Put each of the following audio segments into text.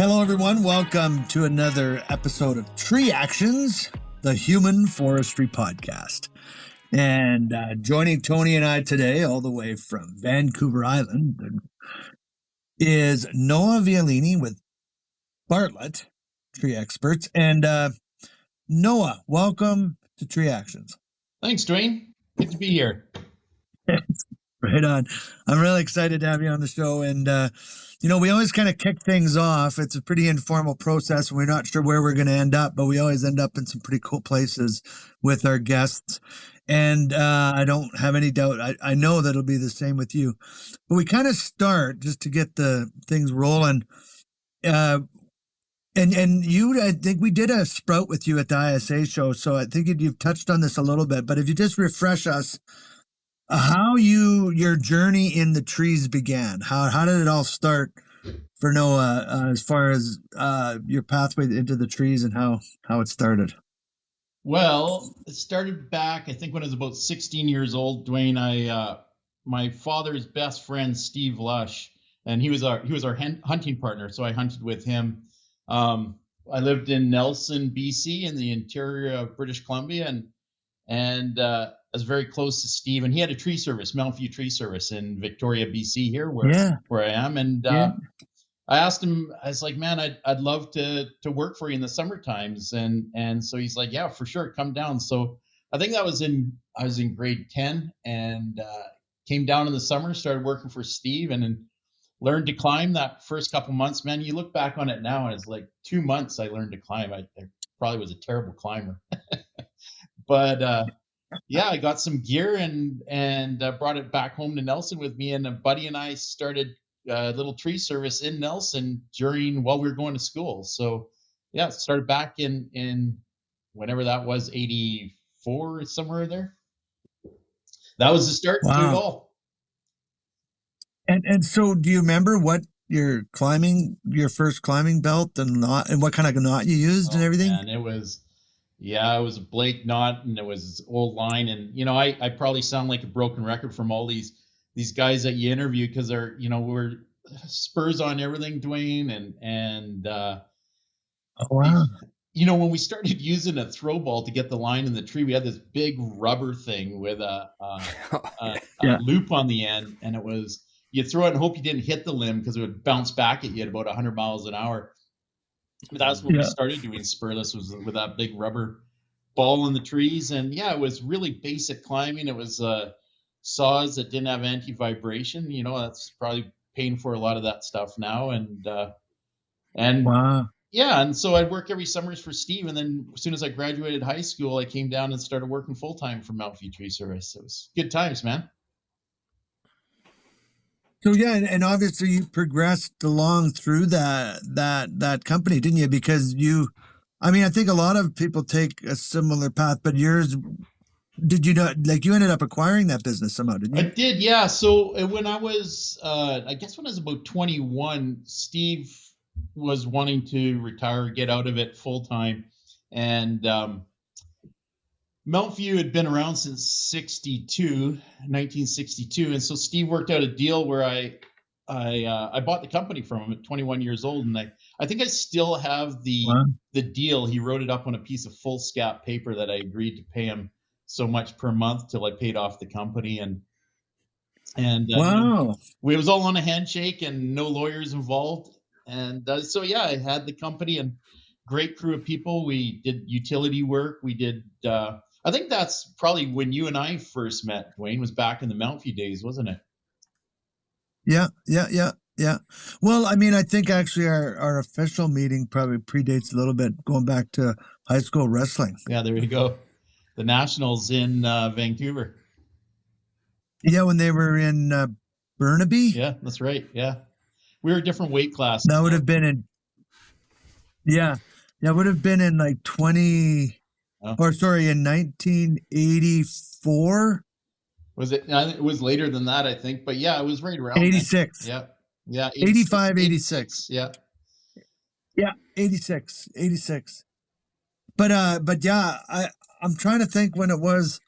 Hello, everyone. Welcome to another episode of Tree Actions, the Human Forestry Podcast. And joining Tony and I today, all the way from Vancouver Island, is Noah Violini with Bartlett Tree Experts. And Noah, welcome to Tree Actions. Thanks, Dwayne. Good to be here. Right on. I'm really excited to have you on the show. And, we always kind of kick things off. It's a pretty informal process, and we're not sure where we're going to end up, but we always end up in some pretty cool places with our guests. And I don't have any doubt. I know that it'll be the same with you. But we kind of start just to get the things rolling. And you, I think we did a sprout with you at the ISA show, so I think you've touched on this a little bit. But if you just refresh us, how your journey in the trees began. How did it all start for Noah as far as your pathway into the trees and how it started? Well, it started back, I think, when I was about 16 years old, Dwayne. My father's best friend, Steve Lush, and he was our hunting partner, so I hunted with him. I lived in Nelson, BC, in the interior of British Columbia, and I was very close to Steve, and he had a tree service, Mountain View Tree Service in Victoria, BC, here where I am. And I asked him, I was like, man, I'd love to work for you in the summer times. And so he's like, yeah, for sure, come down. So I think I was in grade 10 and came down in the summer, started working for Steve, and then learned to climb that first couple months. Man, you look back on it now, and it's like 2 months I learned to climb. I probably was a terrible climber. But I got some gear and brought it back home to Nelson with me, and a buddy and I started a little tree service in Nelson while we were going to school. So it started back in whenever that was, 84, somewhere there. That was the start to it all. And so do you remember what your first climbing belt and what kind of knot you used and everything? Man, it was a Blake knot, and it was old line. And, I probably sound like a broken record from all these guys that you interview, because they're, we're spurs on everything, Dwayne. And wow. When we started using a throw ball to get the line in the tree, we had this big rubber thing with a loop on the end. And it was, you throw it and hope you didn't hit the limb, because it would bounce back at you at about 100 miles an hour. But that's when we started doing spurless, was with that big rubber ball in the trees. And it was really basic climbing. It was saws that didn't have anti-vibration. That's probably paying for a lot of that stuff now. And wow. And so I'd work every summers for Steve. And then as soon as I graduated high school, I came down and started working full time for Mountain View Tree Service. It was good times, man. So and obviously you progressed along through that company, didn't you? Because I think a lot of people take a similar path, but yours, did you not, like, you ended up acquiring that business somehow, didn't you? I did, yeah. So when I was, I guess when I was about 21, Steve was wanting to retire, get out of it full time, and Mountain View had been around since 1962. And so Steve worked out a deal where I bought the company from him at 21 years old. And I think I still have the deal. He wrote it up on a piece of foolscap paper that I agreed to pay him so much per month till I paid off the company. And wow. It was all on a handshake and no lawyers involved. And so I had the company and great crew of people. We did utility work. We did, I think that's probably when you and I first met, Dwayne, was back in the Mountain View days, wasn't it? Yeah. Well, I think actually our official meeting probably predates a little bit, going back to high school wrestling. Yeah, there you go. The Nationals in Vancouver. Yeah, when they were in Burnaby. Yeah, that's right. Yeah. We were a different weight class. That would have been in, that would have been in like in 1984. Was it? It was later than that, I think. But it was right around 86. Then. Yeah. 85, 86. Yeah. Yeah, 86. But I'm trying to think when it was.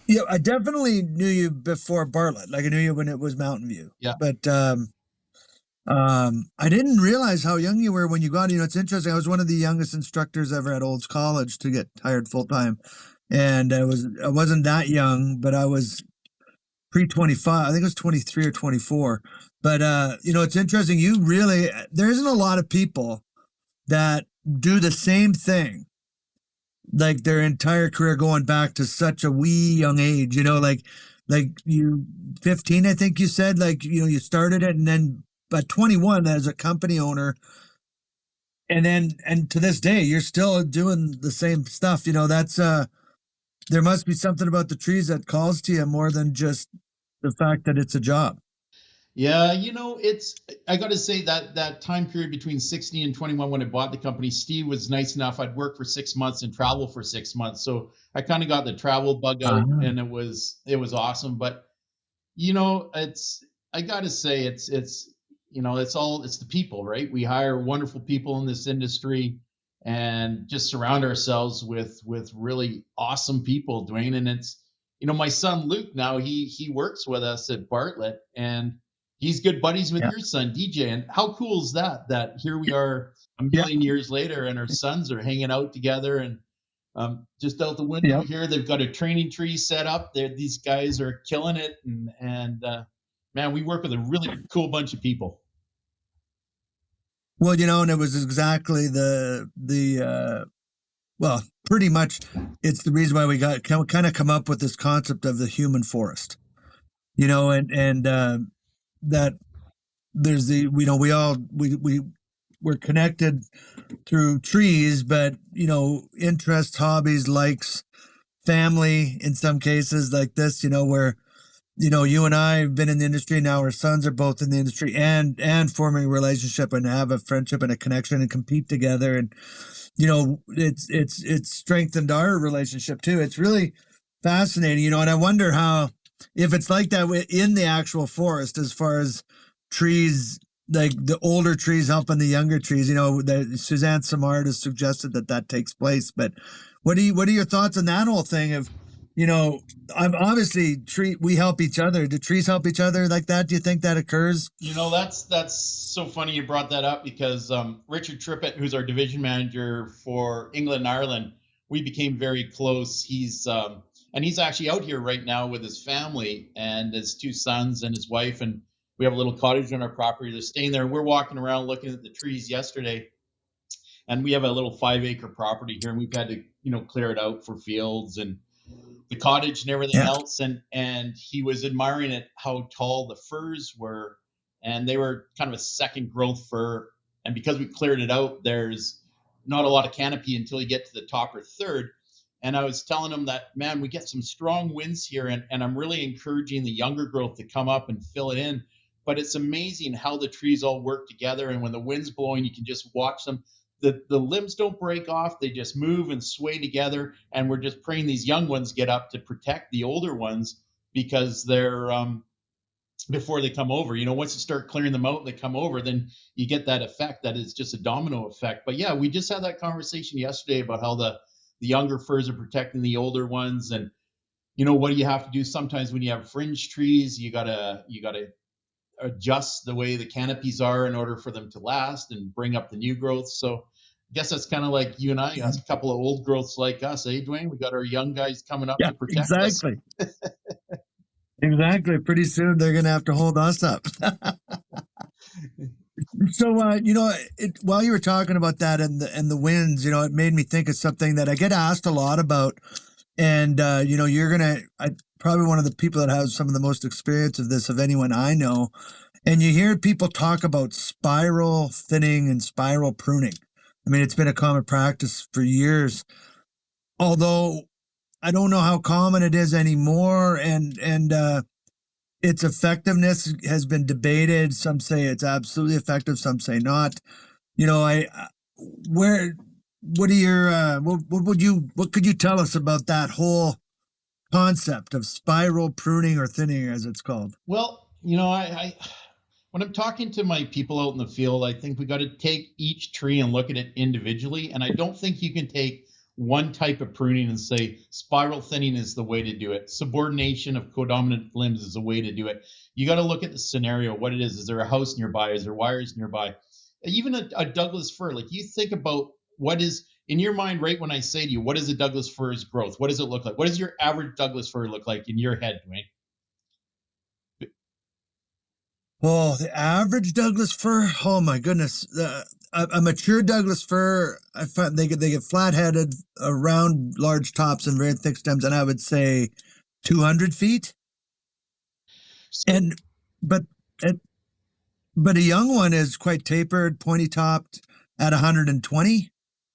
Yeah, I definitely knew you before Bartlett. Like, I knew you when it was Mountain View. Yeah. But I didn't realize how young you were when you got, it's interesting. I was one of the youngest instructors ever at Olds College to get hired full time. And I wasn't that young, but I was pre 25. I think it was 23 or 24. But, it's interesting. There isn't a lot of people that do the same thing like their entire career going back to such a wee young age, like you 15, I think you said, like, you started it and then at 21 as a company owner. And to this day, you're still doing the same stuff. That's, there must be something about the trees that calls to you more than just the fact that it's a job. Yeah, I got to say that time period between 16 and 21 when I bought the company, Steve was nice enough. I'd work for 6 months and travel for 6 months. So I kind of got the travel bug out and it was awesome. But, I got to say it's the people, right? We hire wonderful people in this industry and just surround ourselves with really awesome people, Dwayne. And it's, my son, Luke, now he works with us at Bartlett and he's good buddies with your son, DJ. And how cool is that here we are a million years later and our sons are hanging out together and just out the window here, they've got a training tree set up there. These guys are killing it. And man, we work with a really cool bunch of people. Well, and it was exactly well, pretty much it's the reason why we kind of come up with this concept of the human forest, and that there's we're connected through trees, but interests, hobbies, likes, family in some cases like this, where you and I have been in the industry now, our sons are both in the industry and forming a relationship and have a friendship and a connection and compete together. And, it's strengthened our relationship too. It's really fascinating, and I wonder if it's like that in the actual forest, as far as trees, like the older trees helping the younger trees, Suzanne Simard has suggested that takes place. But what are your thoughts on that whole thing of, I'm obviously we help each other. Do trees help each other like that? Do you think that occurs? That's so funny you brought that up because Richard Trippett, who's our division manager for England and Ireland, we became very close. He's actually out here right now with his family and his 2 sons and his wife, and we have a little cottage on our property. They're staying there. We're walking around looking at the trees yesterday, and we have a little 5-acre property here, and we've had to clear it out for fields and the cottage and everything else. And he was admiring it, how tall the firs were, and they were kind of a second growth fir. And because we cleared it out, there's not a lot of canopy until you get to the top or third. And I was telling him that, man, we get some strong winds here, and I'm really encouraging the younger growth to come up and fill it in. But it's amazing how the trees all work together. And when the wind's blowing, you can just watch them. The limbs don't break off. They just move and sway together. And we're just praying these young ones get up to protect the older ones because they're before they come over. Once you start clearing them out and they come over, then you get that effect that is just a domino effect. But yeah, we just had that conversation yesterday about how the younger firs are protecting the older ones. And what do you have to do sometimes when you have fringe trees? You gotta adjust the way the canopies are in order for them to last and bring up the new growth. So I guess that's kind of like you and I, a couple of old growths like us, Dwayne? We got our young guys coming up to protect us. Exactly. Pretty soon they're going to have to hold us up. So, while you were talking about that and the winds, it made me think of something that I get asked a lot about. And, you're probably one of the people that has some of the most experience of this of anyone I know. And you hear people talk about spiral thinning and spiral pruning. I mean, it's been a common practice for years, although I don't know how common it is anymore. And its effectiveness has been debated. Some say it's absolutely effective. Some say not. What could you tell us about that whole concept of spiral pruning or thinning, as it's called? Well, I when I'm talking to my people out in the field, I think we got to take each tree and look at it individually. And I don't think you can take one type of pruning and say spiral thinning is the way to do it. Subordination of codominant limbs is the way to do it. You got to look at the scenario, what it is. Is there a house nearby? Is there wires nearby? Even a Douglas fir, like you think about what is in your mind, right? When I say to you, what is a Douglas fir's growth? What does it look like? What does your average Douglas fir look like in your head, Dwayne? Oh, the average Douglas fir. Oh my goodness, a mature Douglas fir. I find they get flat headed, round, large tops, and very thick stems, and I would say 200 feet. And but but a young one is quite tapered, pointy topped at 120,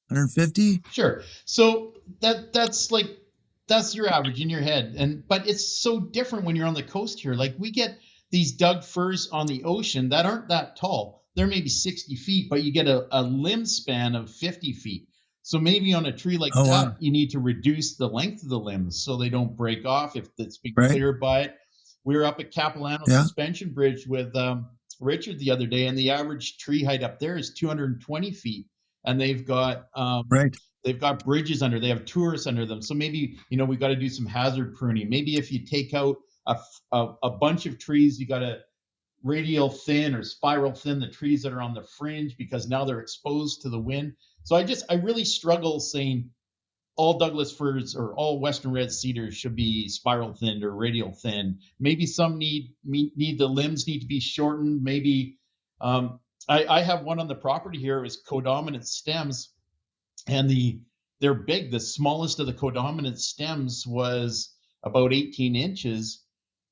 150. Sure. So that's your average in your head, but it's so different when you're on the coast here. Like we get these Doug firs on the ocean that aren't that tall. They're maybe 60 feet, but you get a limb span of 50 feet. So maybe on a tree like that, wow, you need to reduce the length of the limbs so they don't break off if it's been cleared by it. We were up at Capilano Suspension Bridge with Richard the other day, and the average tree height up there is 220 feet. And they've got they've got bridges under, they have tourists under them. So maybe, we got to do some hazard pruning. Maybe if you take out a bunch of trees, you got to radial thin or spiral thin the trees that are on the fringe because now they're exposed to the wind. So I really struggle saying all Douglas firs or all Western red cedars should be spiral thinned or radial thin. Maybe some need the limbs need to be shortened. Maybe I have one on the property here. It was codominant stems, and they're big. The smallest of the codominant stems was about 18 inches.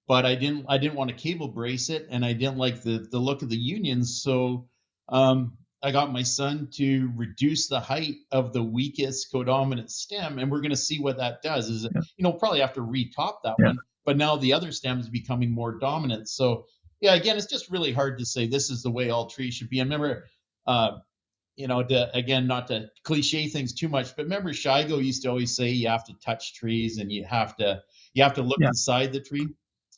But I didn't want to cable brace it, and I didn't like the look of the unions. So I got my son to reduce the height of the weakest codominant stem, and we're going to see what that does. Is probably have to retop that one, but now the other stem is becoming more dominant. So yeah, again, it's just really hard to say this is the way all trees should be. And remember, not to cliche things too much, but remember Shigo used to always say you have to touch trees and you have to look inside the tree.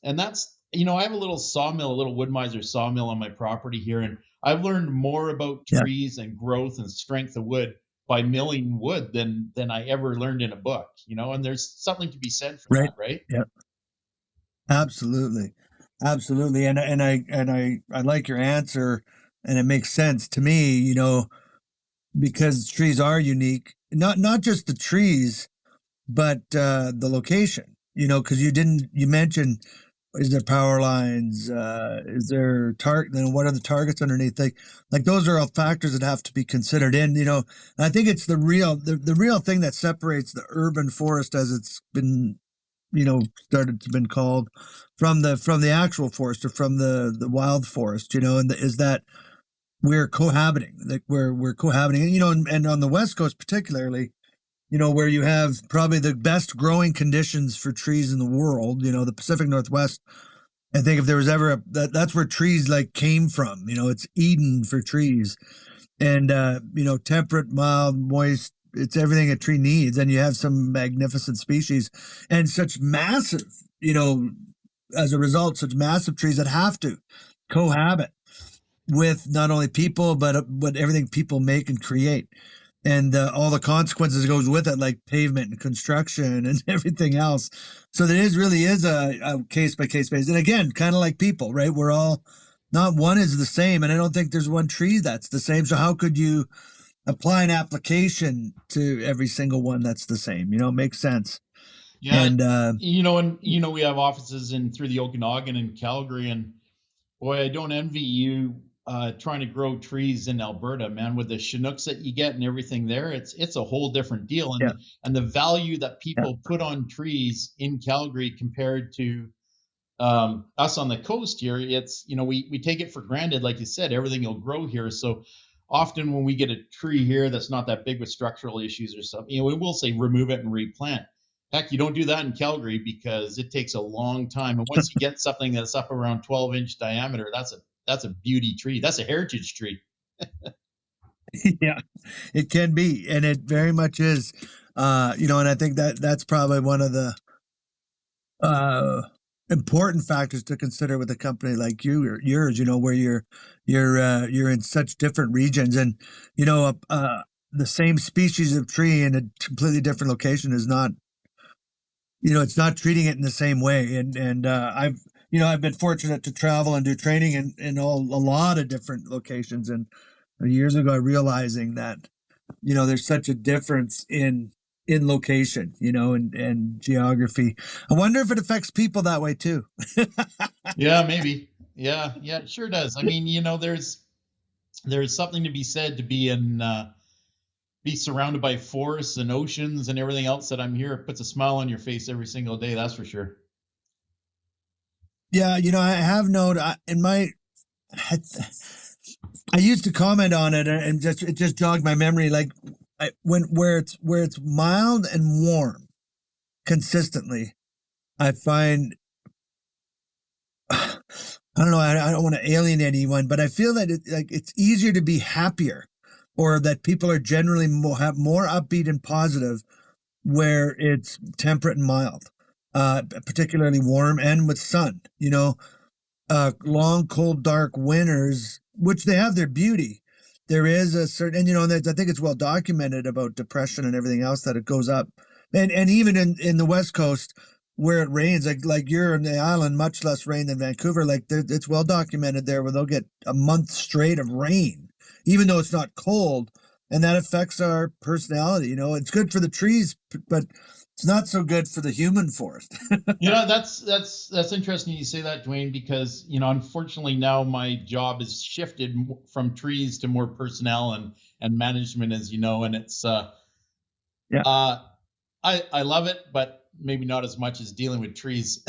And that's, I have a little sawmill, a little Wood-Mizer sawmill on my property here. And I've learned more about trees and growth and strength of wood by milling wood than I ever learned in a book, and there's something to be said for that, right? Yeah. Absolutely. Absolutely. And I like your answer, and it makes sense to me, because trees are unique, not just the trees, but the location, because you mentioned, is there power lines? Is there then what are the targets underneath? Like those are all factors that have to be considered in, and I think it's the real thing that separates the urban forest, as it's been, started to been called, from the actual forest, or from the wild forest, and is that we're cohabiting, like we're cohabiting, and on the West Coast particularly, where you have probably the best growing conditions for trees in the world, the Pacific Northwest. I think if there was ever that's where trees came from, it's Eden for trees, and, temperate, mild, moist, it's everything a tree needs. And you have some magnificent species and such massive, as a result, such massive trees that have to cohabit with not only people, but everything people make and create. And all the consequences that goes with it, like pavement and construction and everything else. So there really is a case-by-case basis. And again, kind of like people, right? We're all, not one is the same. And I don't think there's one tree that's the same. So how could you apply an application to every single one that's the same? It makes sense. Yeah. And, we have offices through the Okanagan and Calgary. And boy, I don't envy you trying to grow trees in Alberta, man, with the Chinooks that you get and everything there. It's a whole different deal. And the value that people put on trees in Calgary compared to us on the coast here, it's, we take it for granted. Like you said, everything will grow here. So often when we get a tree here that's not that big with structural issues or something, we will say remove it and replant. Heck, you don't do that in Calgary because it takes a long time. And once you get something that's up around 12-inch diameter, that's a beauty tree. That's a heritage tree. Yeah, it can be. And it very much is, and I think that's probably one of the important factors to consider with a company like yours, where you're in such different regions. And, the same species of tree in a completely different location is not, it's not treating it in the same way. And I've been fortunate to travel and do training in a lot of different locations. And years ago, realizing that, there's such a difference in location, and geography. I wonder if it affects people that way too. Yeah, maybe. Yeah, it sure does. I mean, there's something to be said to be surrounded by forests and oceans and everything else that I'm here. It puts a smile on your face every single day, that's for sure. Yeah, I have noted in my. I used to comment on it, and it just jogged my memory. Like where it's mild and warm consistently, I find. I don't know. I don't want to alienate anyone, but I feel that it's easier to be happier, or that people are generally have more upbeat and positive where it's temperate and mild, particularly warm and with sun. Long, cold, dark winters, which they have their beauty. There is a certain, and I think it's well documented about depression and everything else that it goes up, and even in the West Coast where it rains, like you're in the island, much less rain than Vancouver. Like it's well documented there where they'll get a month straight of rain, even though it's not cold, and that affects our personality. It's good for the trees, but it's not so good for the human forest. That's interesting you say that, Dwayne, because unfortunately now my job has shifted from trees to more personnel and management, as you know, and it's I love it, but maybe not as much as dealing with trees.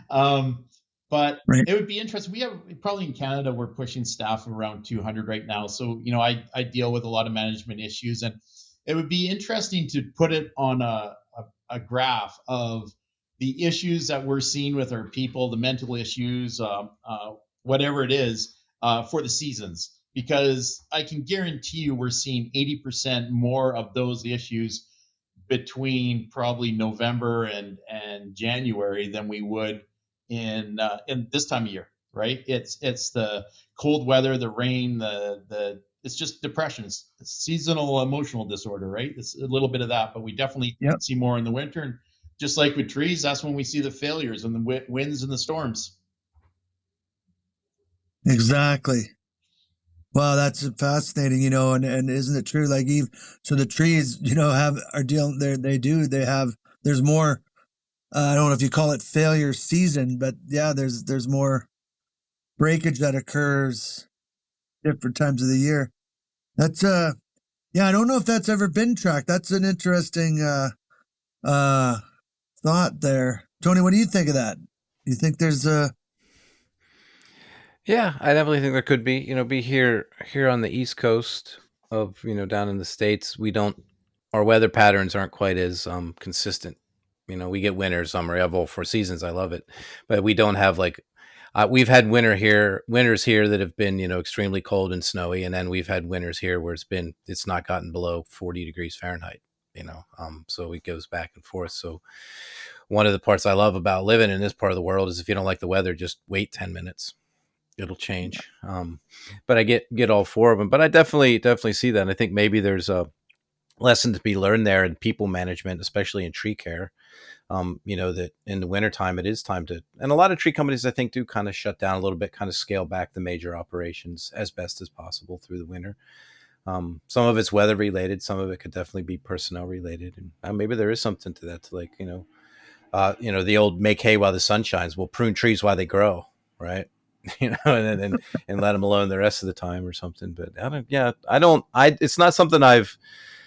But right. It would be interesting. We have probably in Canada we're pushing staff around 200 right now, so I deal with a lot of management issues, and it would be interesting to put it on a graph of the issues that we're seeing with our people, the mental issues, whatever it is, for the seasons, because I can guarantee you we're seeing 80% more of those issues between probably November and January than we would in this time of year, right? It's the cold weather, the rain, it's just depression. It's seasonal emotional disorder, right? It's a little bit of that, but we definitely see more in the winter. And just like with trees, that's when we see the failures and the winds and the storms. Exactly. Wow, that's fascinating, and isn't it true? Like, so the trees, are dealing there. There's more. I don't know if you call it failure season, but yeah, there's more breakage that occurs different times of the year. That's yeah, I don't know if that's ever been tracked. That's an interesting thought there. Tony, what do you think of that? You think there's Yeah, I definitely think there could be. Be here on the East Coast of down in the States. Our weather patterns aren't quite as consistent. We get winter, summer, we have all 4 seasons. I love it, but we don't have we've had winters here that have been extremely cold and snowy, and then we've had winters here where it's not gotten below 40 degrees Fahrenheit. So it goes back and forth. So one of the parts I love about living in this part of the world is if you don't like the weather, just wait 10 minutes. It'll change. But I get all 4 of them. But I definitely see that. And I think maybe there's a lesson to be learned there in people management, especially in tree care. That in the wintertime, it is time and a lot of tree companies, I think, do kind of shut down a little bit, kind of scale back the major operations as best as possible through the winter. Some of it's weather related. Some of it could definitely be personnel related. And maybe there is something to that, the old make hay while the sun shines. We'll prune trees while they grow, right? and let them alone the rest of the time or something. But it's not something I've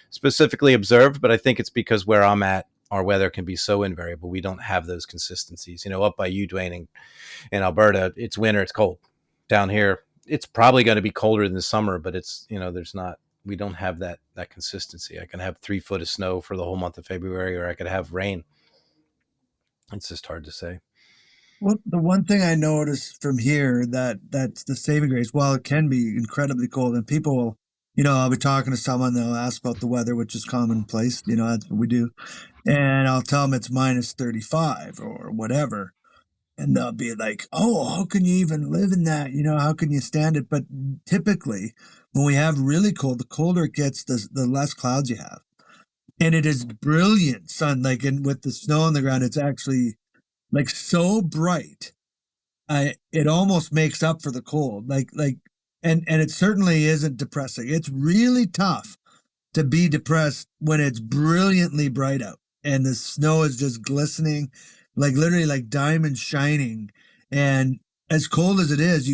specifically observed, but I think it's because where I'm at, our weather can be so invariable. We don't have those consistencies. Up by you, Dwayne, in Alberta, it's winter, it's cold. Down here, it's probably going to be colder than the summer, but we don't have that consistency. I can have 3 foot of snow for the whole month of February, or I could have rain. It's just hard to say. Well, the one thing I noticed from here that's the saving grace. While it can be incredibly cold, and people will, I'll be talking to someone, they'll ask about the weather, which is commonplace. That's what we do, and I'll tell them it's minus 35 or whatever. and they'll be like, "Oh, how can you even live in that? You know, how can you stand it?" But typically, when we have really cold, the colder it gets, the less clouds you have, and it is brilliant sun. Like, and with the snow on the ground, it's actually like so bright. It almost makes up for the cold. And it certainly isn't depressing. It's really tough to be depressed when it's brilliantly bright out and the snow is just glistening, like literally like diamonds shining. And as cold as it is,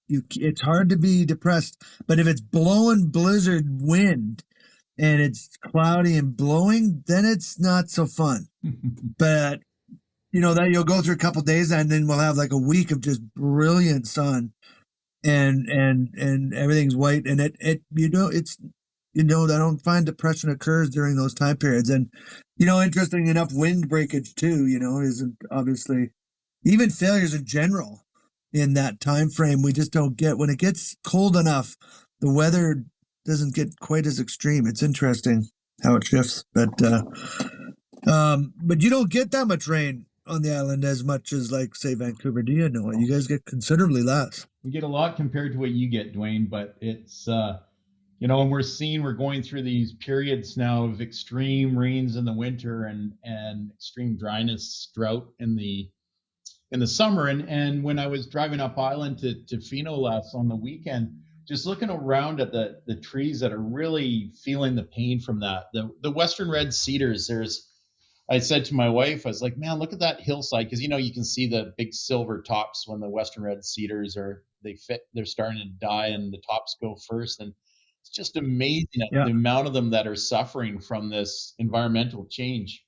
it's hard to be depressed. But if it's blowing blizzard wind and it's cloudy and blowing, then it's not so fun. But you know that you'll go through a couple days and then we'll have like a week of just brilliant sun and everything's white and I don't find depression occurs during those time periods. And, interesting enough, wind breakage too, isn't obviously even failures in general in that time frame. We just don't get when it gets cold enough, the weather doesn't get quite as extreme. It's interesting how it shifts, but you don't get that much rain on the island as much as like say Vancouver. Do you know? You guys get considerably less. We get a lot compared to what you get, Dwayne, but it's and we're going through these periods now of extreme rains in the winter and extreme dryness, drought in the summer. And when I was driving up island to Fino last on the weekend, just looking around at the trees that are really feeling the pain from that. The Western red cedars, I said to my wife, I was like, man, look at that hillside. Because, you can see the big silver tops when the Western red cedars they're starting to die and the tops go first. And it's just amazing the amount of them that are suffering from this environmental change.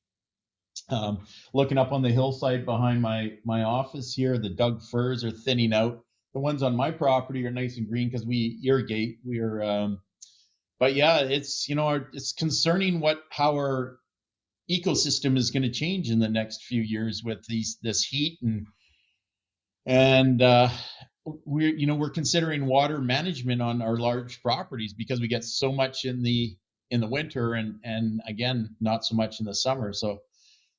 Looking up on the hillside behind my office here, the Doug firs are thinning out. The ones on my property are nice and green because we irrigate. But yeah, it's it's concerning how our ecosystem is going to change in the next few years with this heat and we're considering water management on our large properties because we get so much in the winter and again not so much in the summer. So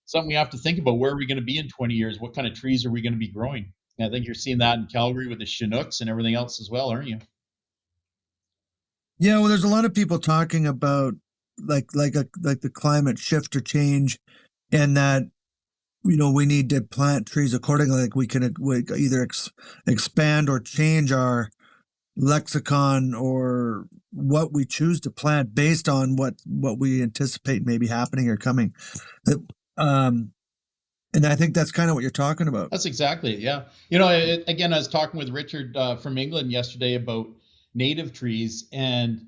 something we have to think about: where are we going to be in 20 years? What kind of trees are we going to be growing? And I think you're seeing that in Calgary with the Chinooks and everything else as well, aren't you? Yeah, well, there's a lot of people talking about like the climate shift or change, and that we need to plant trees accordingly. Like we either expand or change our lexicon or what we choose to plant based on what we anticipate may be happening or coming. And I think that's kind of what you're talking about. That's exactly it. Yeah. Again, I was talking with Richard from England yesterday about native trees, and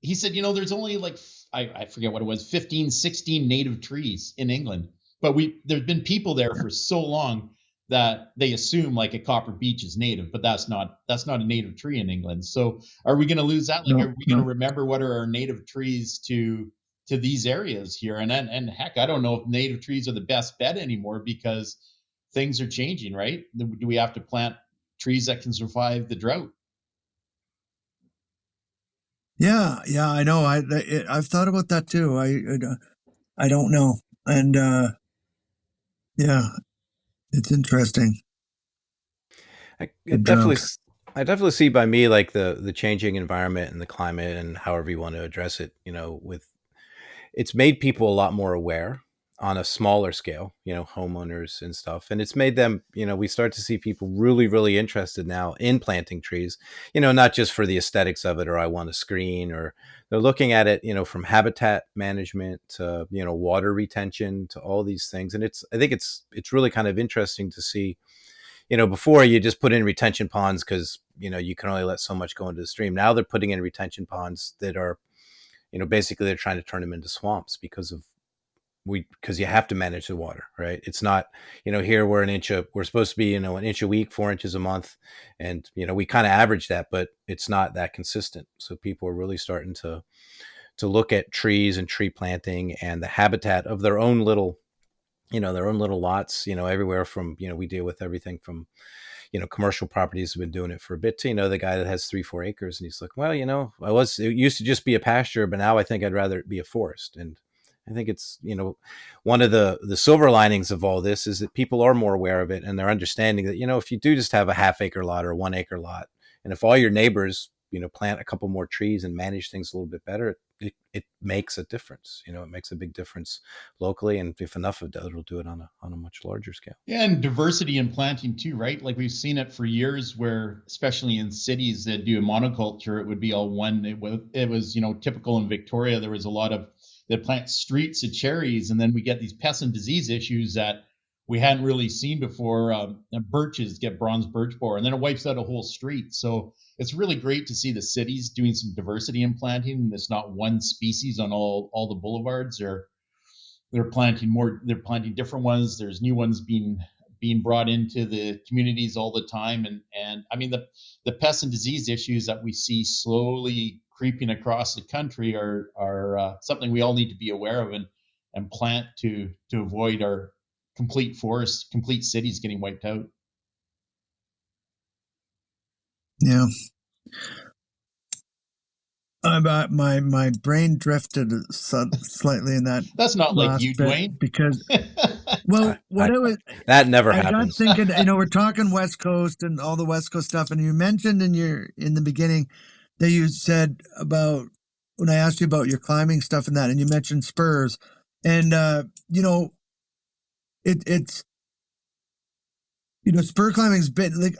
he said, there's only like, I forget what it was, 15, 16 native trees in England. But there's been people there for so long that they assume like a copper beech is native, but that's not a native tree in England. So are we going to lose that? Like, are we going to remember what are our native trees to these areas here? And heck, I don't know if native trees are the best bet anymore because things are changing, right? Do we have to plant trees that can survive the drought? Yeah, I know. I've thought about that too. I don't know, and yeah, it's interesting. I definitely see by me like the changing environment and the climate and however you want to address it. It's made people a lot more aware on a smaller scale, homeowners and stuff. And it's made them, we start to see people really, really interested now in planting trees, not just for the aesthetics of it, or I want a screen, or they're looking at it, from habitat management to, water retention to all these things. And I think it's really kind of interesting to see, before you just put in retention ponds because, you can only let so much go into the stream. Now they're putting in retention ponds that are, basically they're trying to turn them into swamps because you have to manage the water, right? It's not, here we're supposed to be, an inch a week, 4 inches a month. And, we kind of average that, but it's not that consistent. So people are really starting to look at trees and tree planting and the habitat of their own little, their own little lots, everywhere from, we deal with everything from, commercial properties have been doing it for a bit to, the guy that has 3-4 acres and he's like, well, it used to just be a pasture, but now I think I'd rather it be a forest. And I think it's, one of the silver linings of all this is that people are more aware of it, and they're understanding that, if you do just have a half-acre lot or a 1 acre lot, and if all your neighbors, plant a couple more trees and manage things a little bit better, it makes a difference. It makes a big difference locally, and if enough of it, it'll do it on a much larger scale. Yeah, and diversity in planting too, right? Like we've seen it for years, where especially in cities that do a monoculture, it would be all one. It was typical in Victoria. There was a lot of that plant streets of cherries, and then we get these pest and disease issues that we hadn't really seen before. Birches get bronze birch borer, and then it wipes out a whole street. So it's really great to see the cities doing some diversity in planting. It's not one species on all the boulevards. They're planting different ones. There's new ones being brought into the communities all the time. And I mean, the pest and disease issues that we see slowly creeping across the country are something we all need to be aware of and plant to avoid our complete forests, complete cities getting wiped out. Yeah. My brain drifted slightly in that. That's not like you, Dwayne. Because, well, that never I happens. got thinking, we're talking West Coast and all the West Coast stuff, and you mentioned in the beginning that you said about when I asked you about your climbing stuff and that, and you mentioned spurs, and it's spur climbing's been like.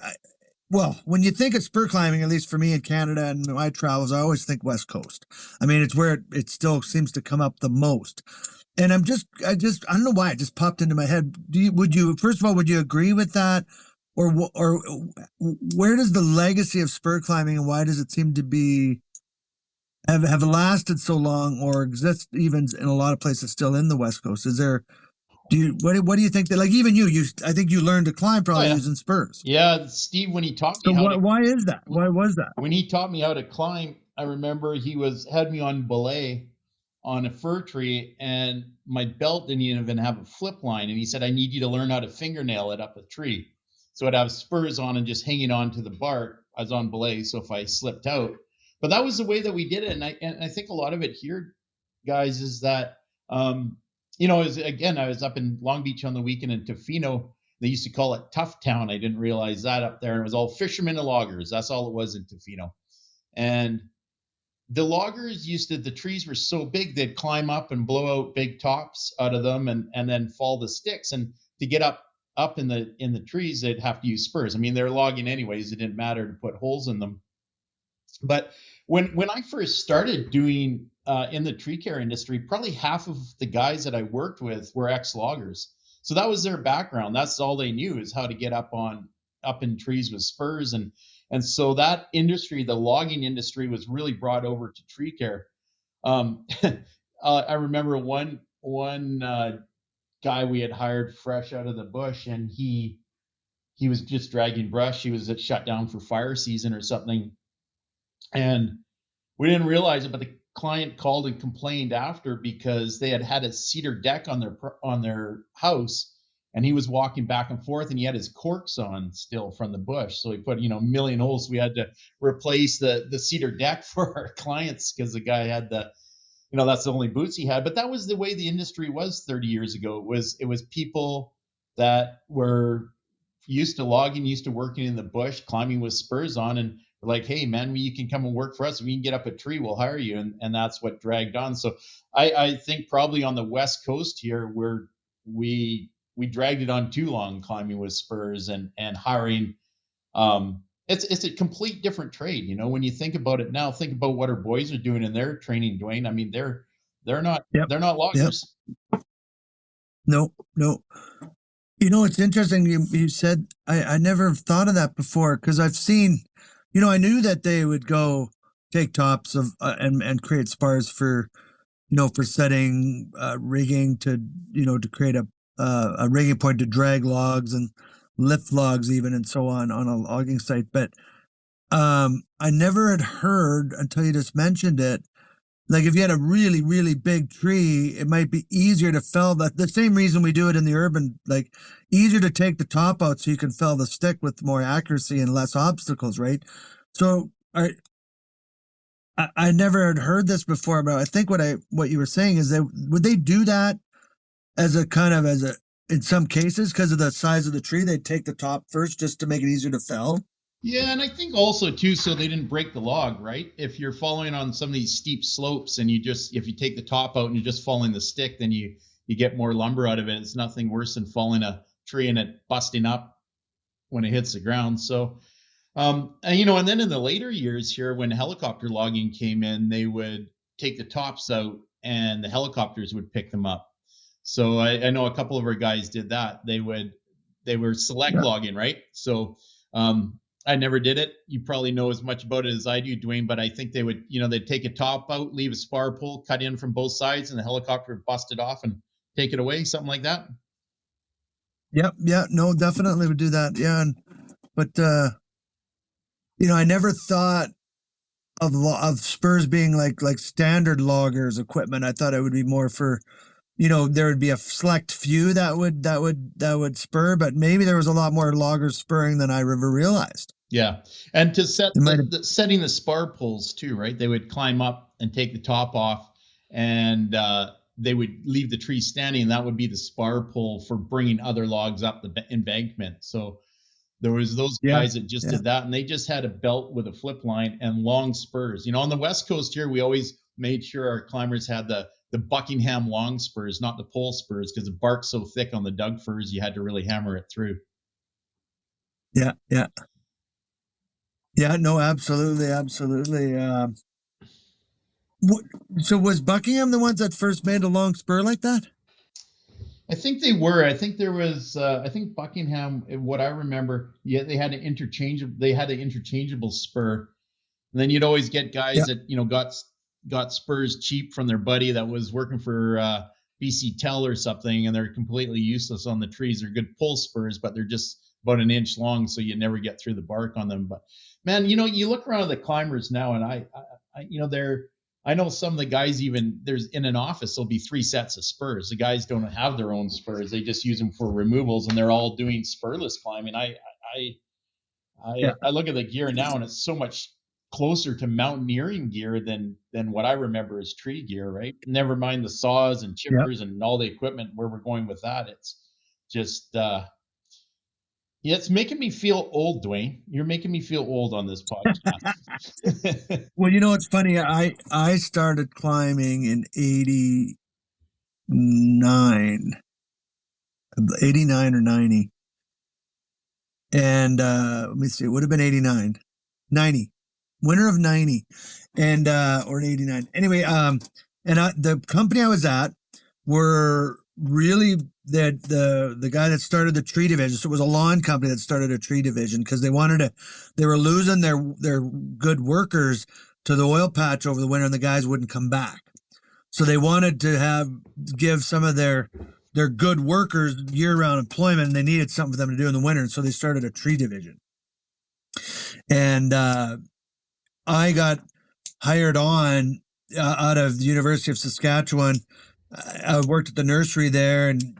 Well, when you think of spur climbing, at least for me in Canada and my travels, I always think West Coast. I mean, it's where it still seems to come up the most. And I don't know why it just popped into my head. First of all, would you agree with that? Or where does the legacy of spur climbing, and why does it seem to be have lasted so long, or exist even in a lot of places still in the West Coast? Is there... What do you think that, like, even I think you learned to climb probably using spurs. Yeah, Steve, when he taught me why is that? Why was that? When he taught me how to climb, I remember he had me on belay on a fir tree, and my belt didn't even have a flip line, and he said, I need you to learn how to fingernail it up a tree. So I'd have spurs on and just hanging on to the bark. I was on belay, so if I slipped out. But that was the way that we did it, and I think a lot of it here, guys, is that I was up in Long Beach on the weekend in Tofino. They used to call it Tough Town. I didn't realize that up there. And it was all fishermen and loggers. That's all it was in Tofino. And the loggers the trees were so big, they'd climb up and blow out big tops out of them and then fall the sticks. And to get up in the trees, they'd have to use spurs. I mean, they're logging anyways. It didn't matter to put holes in them. But when I first started doing in the tree care industry, probably half of the guys that I worked with were ex-loggers. So that was their background. That's all they knew, is how to get up in trees with spurs. And so that industry, the logging industry, was really brought over to tree care. I remember one guy we had hired fresh out of the bush, and he was just dragging brush. He was shut down for fire season or something. And we didn't realize it, but the client called and complained after, because they had a cedar deck on their house, and he was walking back and forth, and he had his corks on still from the bush. So he put a million holes. We had to replace the cedar deck for our clients, because the guy had that's the only boots he had. But that was the way the industry was 30 years ago. It was people that were used to logging, used to working in the bush, climbing with spurs on, and like, hey man, you can come and work for us. We can get up a tree, we'll hire you. And that's what dragged on. So I think probably on the West Coast here, where we dragged it on too long, climbing with spurs and hiring. It's a complete different trade. When you think about it now, think about what our boys are doing in their training, Dwayne. I mean, they're not loggers. Yep. No. It's interesting. You said, I never thought of that before, because I've seen, I knew that they would go take tops of and create spars for setting rigging to create a rigging point to drag logs and lift logs even, and so on a logging site. But I never had heard, until you just mentioned it, like if you had a really, really big tree, it might be easier to fell that. The same reason we do it in the urban, like easier to take the top out so you can fell the stick with more accuracy and less obstacles, right? So I never had heard this before, but I think what you were saying is that would they do that as a kind of in some cases because of the size of the tree, they'd take the top first just to make it easier to fell. Yeah, and I think also too, so they didn't break the log, right? If you're following on some of these steep slopes and if you take the top out and you're just falling the stick, then you get more lumber out of it. It's nothing worse than falling a tree and it busting up when it hits the ground. So, and then in the later years here, when helicopter logging came in, they would take the tops out and the helicopters would pick them up. So I know a couple of our guys did that. They were select logging, right? So, I never did it. You probably know as much about it as I do, Dwayne, but I think they would, they'd take a top out, leave a spar pole, cut in from both sides, and the helicopter would bust it off and take it away, something like that. Yep. Yeah. No, definitely would do that. Yeah. But I never thought of spurs being like standard loggers equipment. I thought it would be more for, there would be a select few that would spur, but maybe there was a lot more loggers spurring than I ever realized. Yeah, and to setting the spar poles too, right? They would climb up and take the top off, and they would leave the tree standing, and that would be the spar pole for bringing other logs up the embankment. So there was those guys that just did that, and they just had a belt with a flip line and long spurs. On the West Coast here, we always made sure our climbers had the Buckingham long spurs, not the pole spurs, because the bark's so thick on the Doug firs, you had to really hammer it through. Yeah. No, absolutely. So was Buckingham the ones that first made a long spur like that? I think they were. I think there was. I think Buckingham. What I remember, they had an interchangeable spur, and then you'd always get guys that got spurs cheap from their buddy that was working for BC Tel or something, and they're completely useless on the trees. They're good pull spurs, but they're just about an inch long, so you never get through the bark on them. But man, you look around at the climbers now, and I know some of the guys, even there's in an office, there'll be 3 sets of spurs. The guys don't have their own spurs; they just use them for removals, and they're all doing spurless climbing. I look at the gear now, and it's so much closer to mountaineering gear than what I remember as tree gear, right? Never mind the saws and chippers and all the equipment where we're going with that. It's just it's making me feel old, Dwayne. You're making me feel old on this podcast. Well, it's funny. I started climbing in 89 or 90. And let me see, it would have been 90. Winter of 90 and or 89. Anyway, the company I was at were really the guy that started the tree division. So it was a lawn company that started a tree division because they were losing their good workers to the oil patch over the winter, and the guys wouldn't come back. So they wanted to give some of their good workers year-round employment, and they needed something for them to do in the winter. And so they started a tree division. And I got hired on out of the University of Saskatchewan. I worked at the nursery there, and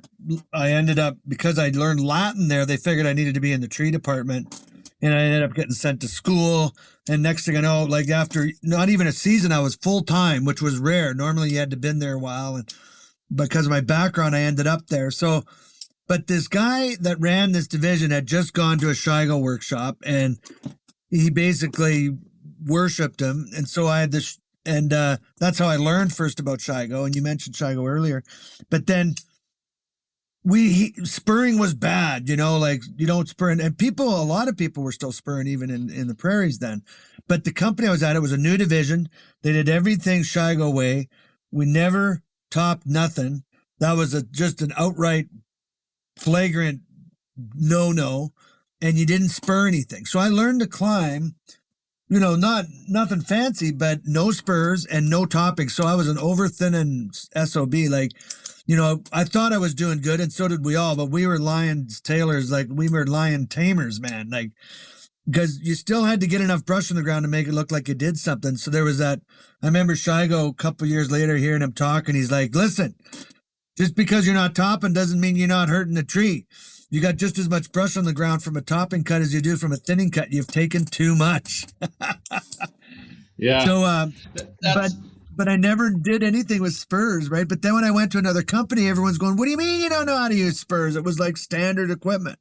I ended up, because I learned Latin there, they figured I needed to be in the tree department, and I ended up getting sent to school. And next thing I know, like after not even a season, I was full-time, which was rare. Normally you had to been there a while, and because of my background, I ended up there. So, but this guy that ran this division had just gone to a Shigo workshop, and he basically worshipped him. And so I had this, and that's how I learned first about Shigo. And you mentioned Shigo earlier, but then spurring was bad, like you don't spur, and a lot of people were still spurring even in the prairies then. But the company I was at, it was a new division. They did everything Shigo way. We never topped nothing. That was just an outright flagrant no, and you didn't spur anything. So I learned to climb, nothing fancy, but no spurs and no topping. So I was an over-thinning SOB. Like, I thought I was doing good, and so did we all, but we were lion tailors, like we were lion tamers, man. Like, because you still had to get enough brush on the ground to make it look like you did something. So there was that. I remember Shigo a couple years later hearing him talk, and he's like, listen, just because you're not topping doesn't mean you're not hurting the tree. You got just as much brush on the ground from a topping cut as you do from a thinning cut. You've taken too much. Yeah. So, That's but I never did anything with spurs, right? But then when I went to another company, everyone's going, "What do you mean you don't know how to use spurs?" It was like standard equipment,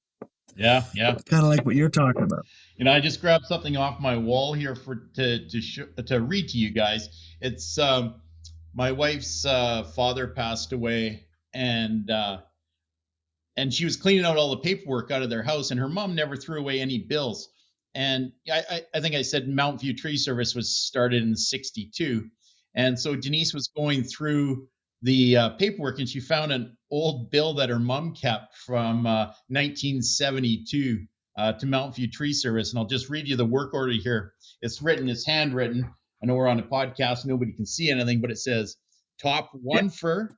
yeah. kind of like what you're talking about. I just grabbed something off my wall here to read to you guys. It's my wife's father passed away, and she was cleaning out all the paperwork out of their house, and her mom never threw away any bills. And I think I said Mount View Tree Service was started in '62, and so Denise was going through the paperwork, and she found an old bill that her mom kept from 1972 to Mount View Tree Service. And I'll just read you the work order here. It's handwritten. I know we're on a podcast, nobody can see anything, but it says top 1 fir,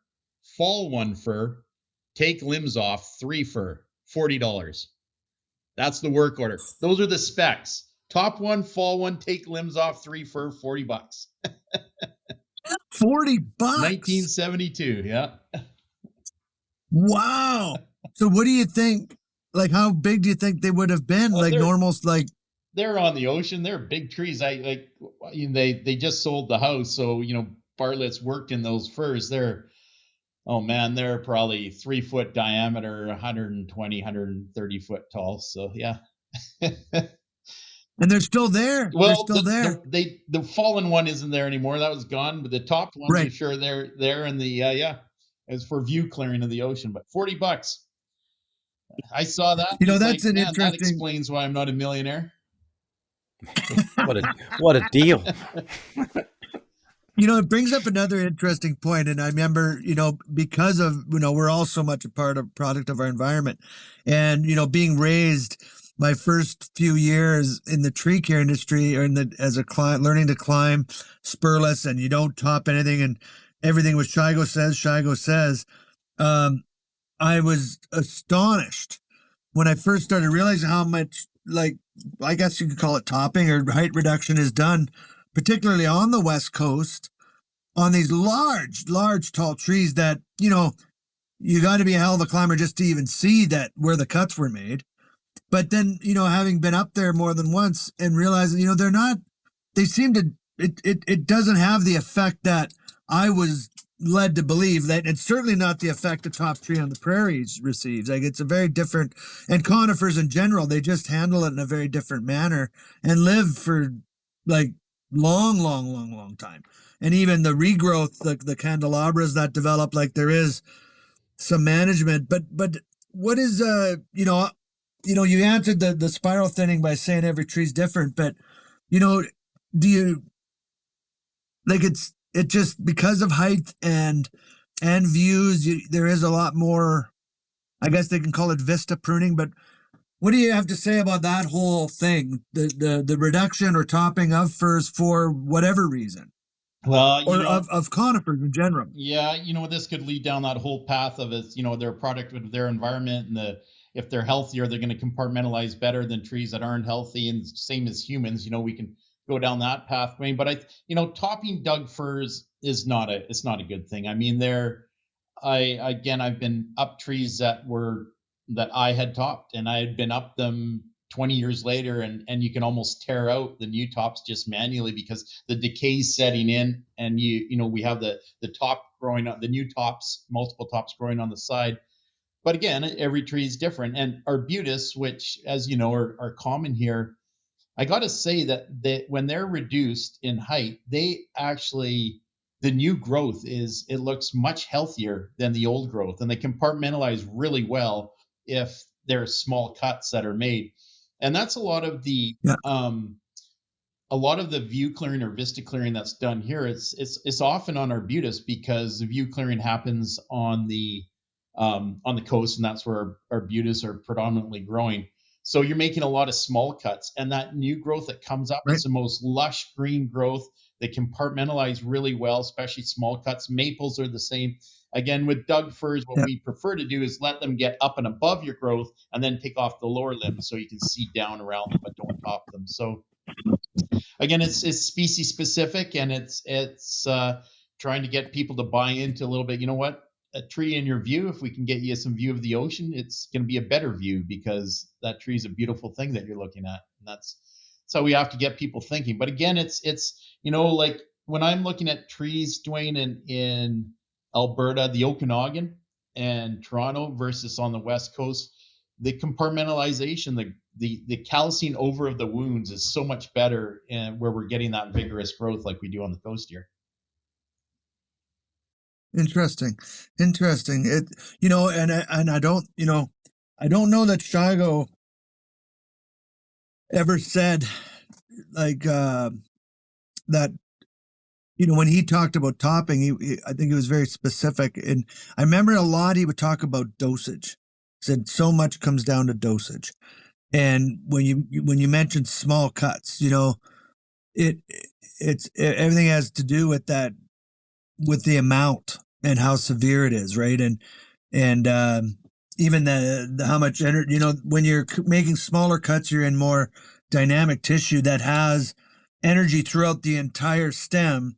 fall 1 fir, take limbs off 3 fir, $40. That's the work order. Those are the specs. Top 1, fall 1, take limbs off 3 fir, $40. $40. 1972. Yeah. Wow. So what do you think? Like, how big do you think they would have been? Like normal, like they're on the ocean. They're big trees. They just sold the house, so Bartlett's worked in those firs. They're probably 3 foot diameter, 120, 130 foot tall. So yeah. And they're still there. Well, they're still there. The fallen one isn't there anymore. That was gone. But the top ones right. are sure they're there. And it's for view clearing of the ocean. But $40. I saw that. That's an interesting. That explains why I'm not a millionaire. What a deal. It brings up another interesting point. And I remember, because of, we're all so much a product of our environment, and, being raised my first few years in the tree care industry, or as a client, learning to climb spurless, and you don't top anything, and everything was Shigo says. I was astonished when I first started realizing how much, like, I guess you could call it topping or height reduction is done, particularly on the West Coast, on these large, tall trees that, you got to be a hell of a climber just to even see that where the cuts were made. But then, having been up there more than once and realizing, they seem to, it doesn't have the effect that I was led to believe, that it's certainly not the effect a top tree on the prairies receives. Like, it's a very different, and conifers in general, they just handle it in a very different manner and live for like long time. And even the regrowth, the candelabras that develop, like, there is some management, but what is, you answered the spiral thinning by saying every tree's different, but, do you, like, it just because of height and views, there is a lot more, I guess they can call it vista pruning, but what do you have to say about that whole thing, the reduction or topping of firs for whatever reason? Well, of conifers in general. Yeah, this could lead down that whole path of it. They're a product of their environment, and if they're healthier, they're going to compartmentalize better than trees that aren't healthy. And same as humans, we can go down that pathway. But topping Doug firs is not a good thing. I mean, I've been up trees that I had topped, and I had been up them 20 years later, and you can almost tear out the new tops just manually because the decay's setting in, and we have the top growing up, the new tops, multiple tops growing on the side. But again, every tree is different. And arbutus, which, as you know, are common here, I got to say that when they're reduced in height, the new growth it looks much healthier than the old growth, and they compartmentalize really well if there's small cuts that are made. And that's a lot of the view clearing or vista clearing that's done here. It's often on arbutus because the view clearing happens on the coast, and that's where arbutus are predominantly growing. So you're making a lot of small cuts, and that new growth that comes up is the most lush green growth. They compartmentalize really well, especially small cuts. Maples are the same. Again, with Doug firs, what we prefer to do is let them get up and above your growth and then take off the lower limbs so you can see down around them but don't top them. So again, it's species specific, and it's trying to get people to buy into a little bit. You know what? A tree in your view, if we can get you some view of the ocean, it's going to be a better view because that tree is a beautiful thing that you're looking at. And that's how we have to get people thinking. But again, it's like when I'm looking at trees, Dwayne, in Alberta, the Okanagan, and Toronto versus on the West Coast, the compartmentalization, the callousing over of the wounds is so much better, and where we're getting that vigorous growth like we do on the coast here. Interesting. It, and I don't, I don't know that Shigo ever said like that. When he talked about topping, I think he was very specific, and I remember a lot he would talk about dosage. He said so much comes down to dosage, and when you mentioned small cuts, it's everything has to do with that, with the amount and how severe it is, right? And even the how much energy, when you're making smaller cuts, you're in more dynamic tissue that has energy throughout the entire stem,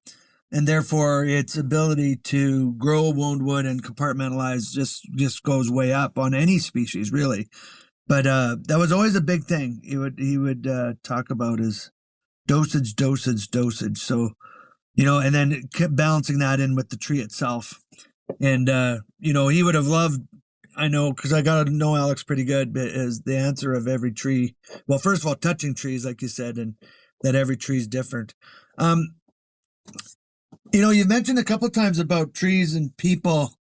and therefore its ability to grow wound and compartmentalize just goes way up on any species, really. But that was always a big thing he would talk about, is dosage. So, and then kept balancing that in with the tree itself. And he would have loved, I know, because I got to know Alex pretty good, is the answer of every tree. Well, first of all, touching trees, like you said, and that every tree is different. You mentioned a couple of times about trees and people,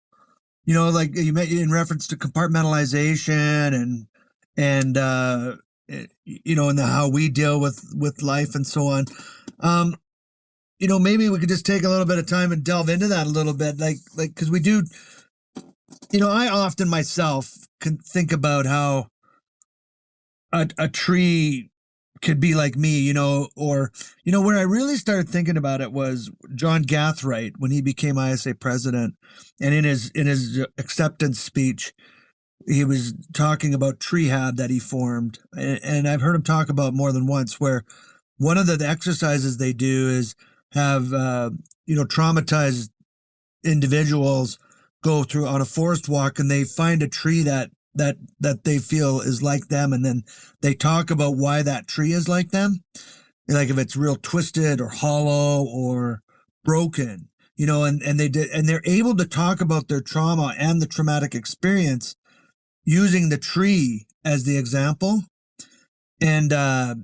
like you met in reference to compartmentalization and how we deal with life and so on. Maybe we could just take a little bit of time and delve into that a little bit, like because we do. I often myself can think about how a tree could be like me, or where I really started thinking about it was John Gathright when he became ISA president, and in his acceptance speech, he was talking about Treehab that he formed, and I've heard him talk about more than once, where one of the exercises they do is have traumatized individuals go through on a forest walk, and they find a tree that they feel is like them, and then they talk about why that tree is like them, like if it's real twisted or hollow or broken, and they're able to talk about their trauma and the traumatic experience using the tree as the example. And I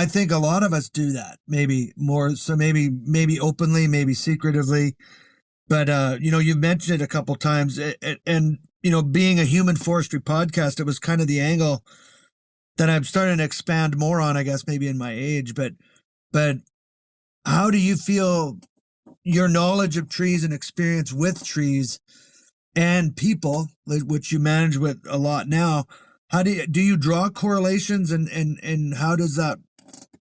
think a lot of us do that, maybe more so, maybe openly, maybe secretively, but you've mentioned it a couple times, and being a human forestry podcast, it was kind of the angle that I'm starting to expand more on, I guess, maybe in my age. But how do you feel your knowledge of trees and experience with trees and people, which you manage with a lot now, how do you draw correlations, and how does that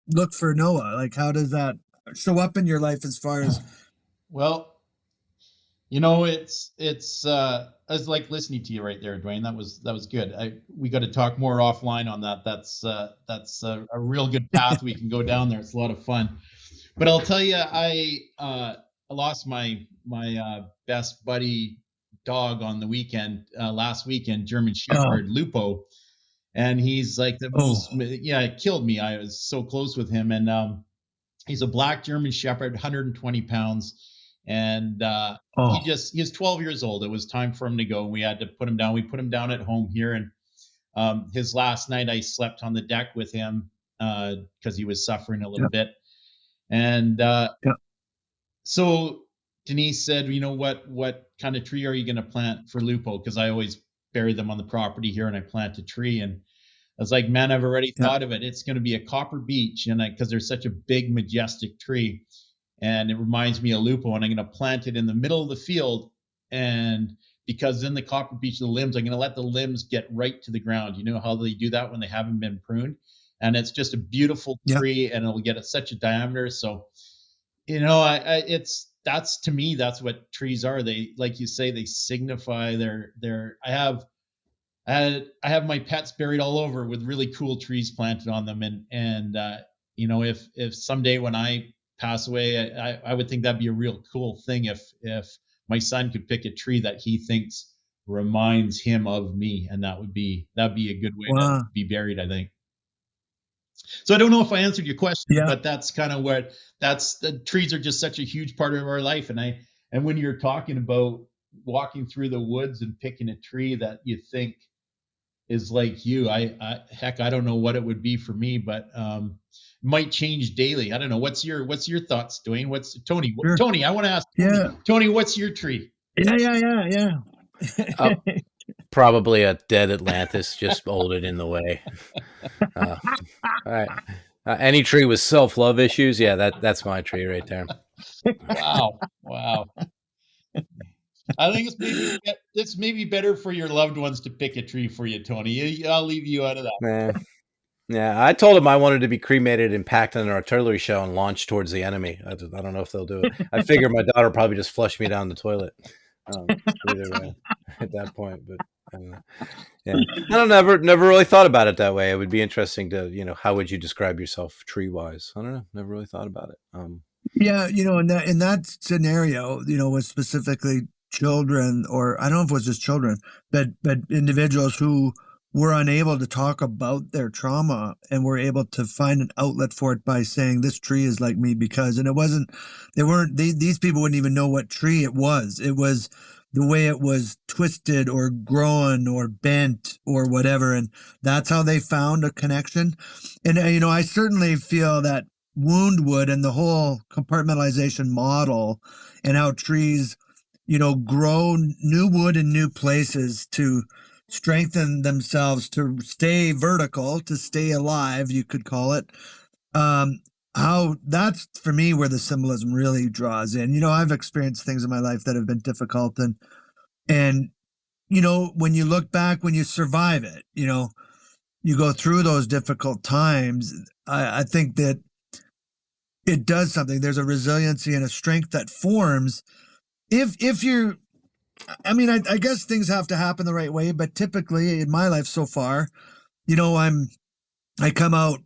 look for Noah? Like, how does that show up in your life as far as? Well, it's I was like listening to you right there, Dwayne. That was good. We got to talk more offline on that. That's a real good path we can go down there. It's a lot of fun. But I'll tell you, I lost my best buddy dog on the weekend, last weekend, German Shepherd, Lupo, and he's like the most, it killed me. I was so close with him, and he's a black German Shepherd, 120 pounds. And he was 12 years old. It was time for him to go. We had to put him down. We put him down at home here. And his last night, I slept on the deck with him because he was suffering a little bit. And so Denise said, what kind of tree are you going to plant for Lupo? Because I always bury them on the property here, and I plant a tree. And I was like, man, I've already thought of it. It's going to be a copper beech, and because there's such a big, majestic tree. And it reminds me of Lupo, and I'm going to plant it in the middle of the field. And because in the copper beech, the limbs, I'm going to let the limbs get right to the ground. You know how they do that when they haven't been pruned? And it's just a beautiful tree, and it'll get such a diameter. So, that's, to me, that's what trees are. They, like you say, they signify their, I have my pets buried all over with really cool trees planted on them. And if someday when I pass away, I would think that'd be a real cool thing if my son could pick a tree that he thinks reminds him of me, and that'd be a good way to be buried, I think. So I don't know if I answered your question, Yeah. but that's kind of what the trees are just such a huge part of our life. And when you're talking about walking through the woods and picking a tree that you think is like you, I heck, I don't know what it would be for me, but might change daily. I don't know. What's your thoughts, Dwayne? What's Tony? Sure. Tony, I want to ask Tony. Yeah. Tony, what's your tree? Yeah. Probably a dead Atlantis, just molded in the way. All right. Any tree with self-love issues, yeah, that's my tree right there. Wow. I think it's maybe better for your loved ones to pick a tree for you, Tony. I'll leave you out of that. Yeah, I told him I wanted to be cremated and packed in an artillery shell and launched towards the enemy. I don't know if they'll do it. I figure my daughter probably just flushed me down the toilet. Either way, at that point, but I don't know. Yeah, I never really thought about it that way. It would be interesting to, how would you describe yourself tree wise? I don't know. Never really thought about it. Yeah, in that scenario, with specifically children, or I don't know if it was just children, but individuals who were unable to talk about their trauma and were able to find an outlet for it by saying this tree is like me because, and these people wouldn't even know what tree it was. It was the way it was twisted or grown or bent or whatever, and that's how they found a connection. And I certainly feel that wound wood and the whole compartmentalization model and how trees, grow new wood in new places to strengthen themselves, to stay vertical, to stay alive, you could call it. How that's for me where the symbolism really draws in. I've experienced things in my life that have been difficult, and when you look back, when you survive it, you go through those difficult times. I think that it does something. There's a resiliency and a strength that forms if you're, I guess things have to happen the right way, but typically in my life so far, I come out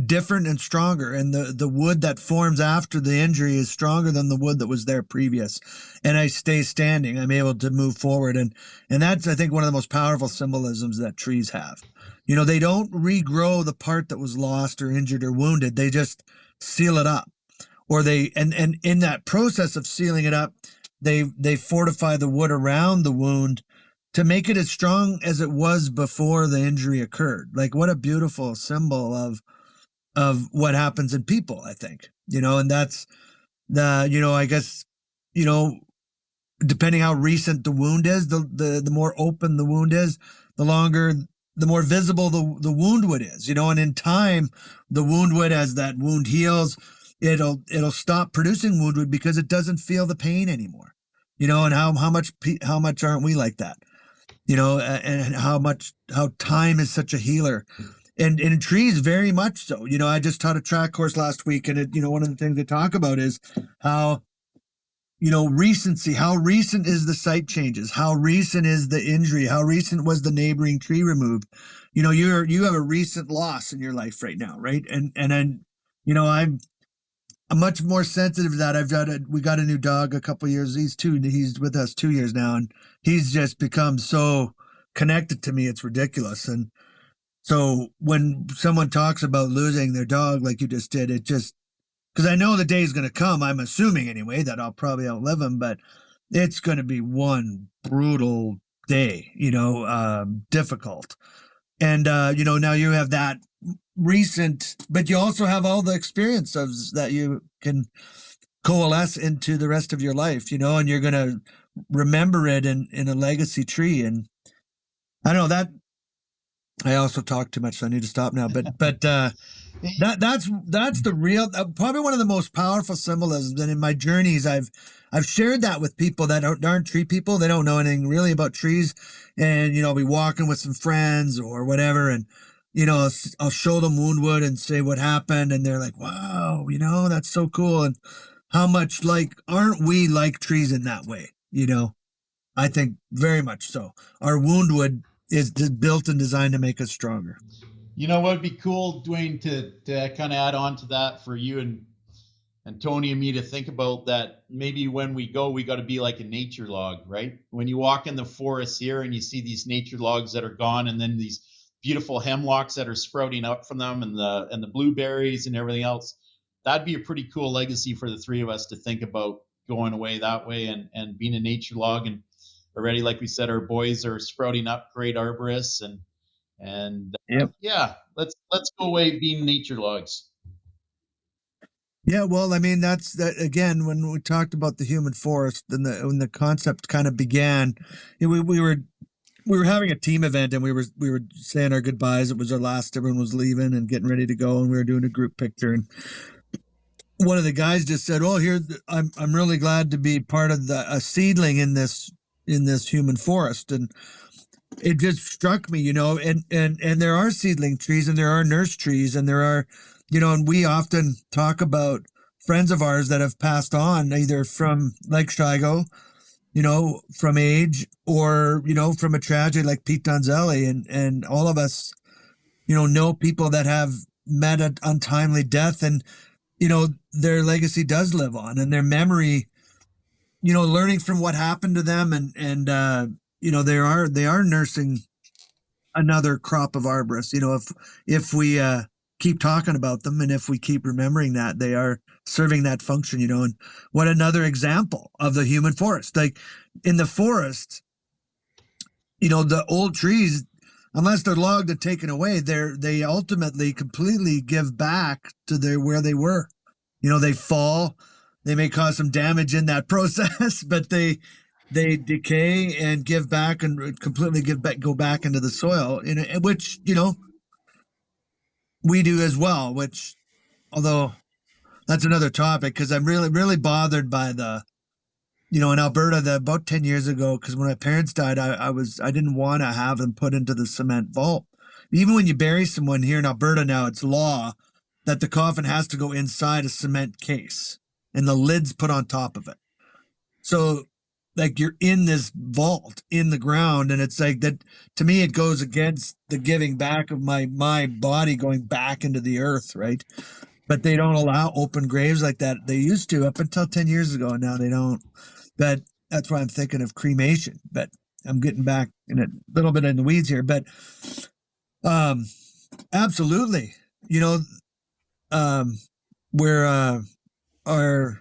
different and stronger, and the wood that forms after the injury is stronger than the wood that was there previous, and I stay standing. I'm able to move forward, and that's, I think, one of the most powerful symbolisms that trees have. They don't regrow the part that was lost or injured or wounded. They just seal it up, or and in that process of sealing it up, they fortify the wood around the wound to make it as strong as it was before the injury occurred. Like, what a beautiful symbol of what happens in people, I think. And that's I guess, depending how recent the wound is, the more open the wound is, the more visible the wound wood is, and in time, the wound wood, as that wound heals, it'll stop producing wound wood because it doesn't feel the pain anymore, and how much aren't we like that, and how time is such a healer. And in trees, very much so. I just taught a track course last week, and one of the things they talk about is how, recency. How recent is the site changes? How recent is the injury? How recent was the neighboring tree removed? You have a recent loss in your life right now, right? And then, I'm much more sensitive to that. We got a new dog a couple years. He's with us 2 years now, and he's just become so connected to me. It's ridiculous. And so when someone talks about losing their dog like you just did, it just, because I know the day is going to come, I'm assuming anyway, that I'll probably outlive him, but it's going to be one brutal day, difficult. And, now you have that recent, but you also have all the experiences that you can coalesce into the rest of your life, and you're going to remember it in a legacy tree. And I don't know that, I also talk too much, so I need to stop now. But that's the real, probably one of the most powerful symbolisms. And in my journeys, I've shared that with people that aren't tree people. They don't know anything really about trees, and I'll be walking with some friends or whatever, and I'll show them woundwood and say what happened, and they're like, "Wow, that's so cool." And how much aren't we like trees in that way? I think very much so. Our woundwood is built and designed to make us stronger. What would be cool, Dwayne, to kind of add on to that for you and Tony and me to think about that. Maybe when we go, we got to be like a nature log, right? When you walk in the forest here and you see these nature logs that are gone, and then these beautiful hemlocks that are sprouting up from them, and the blueberries and everything else. That'd be a pretty cool legacy for the three of us to think about, going away that way and being a nature log. And already, like we said, our boys are sprouting up great arborists, and Yep. yeah, let's go away being nature logs. Yeah, well, I mean, that's that again. When we talked about the human forest and when the concept kind of began, we were having a team event and we were saying our goodbyes. It was our last. Everyone was leaving and getting ready to go, and we were doing a group picture. And one of the guys just said, "Oh, here, I'm really glad to be part of a seedling in this human forest." And it just struck me, and there are seedling trees and there are nurse trees and there are, and we often talk about friends of ours that have passed on either from Lake Shigo, from age or, from a tragedy like Pete Donzelli, and all of us, know people that have met an untimely death, and, their legacy does live on, and their memory, learning from what happened to them, and they are nursing another crop of arborists. If we keep talking about them and if we keep remembering that they are serving that function, and what another example of the human forest. Like in the forest, the old trees, unless they're logged and taken away, they ultimately completely give back to where they were. They fall, they may cause some damage in that process, but they decay and give back and completely go back into the soil, which we do as well. Which, although that's another topic, because I'm really bothered by in Alberta, about 10 years ago, because when my parents died, I didn't want to have them put into the cement vault. Even when you bury someone here in Alberta now, it's law that the coffin has to go inside a cement case and the lid's put on top of it. So, like, you're in this vault in the ground, and it's like that. To me, it goes against the giving back of my body going back into the earth, right? But they don't allow open graves like that. They used to up until 10 years ago, and now they don't. But that's why I'm thinking of cremation. But I'm getting back in a little bit in the weeds here. But absolutely, where our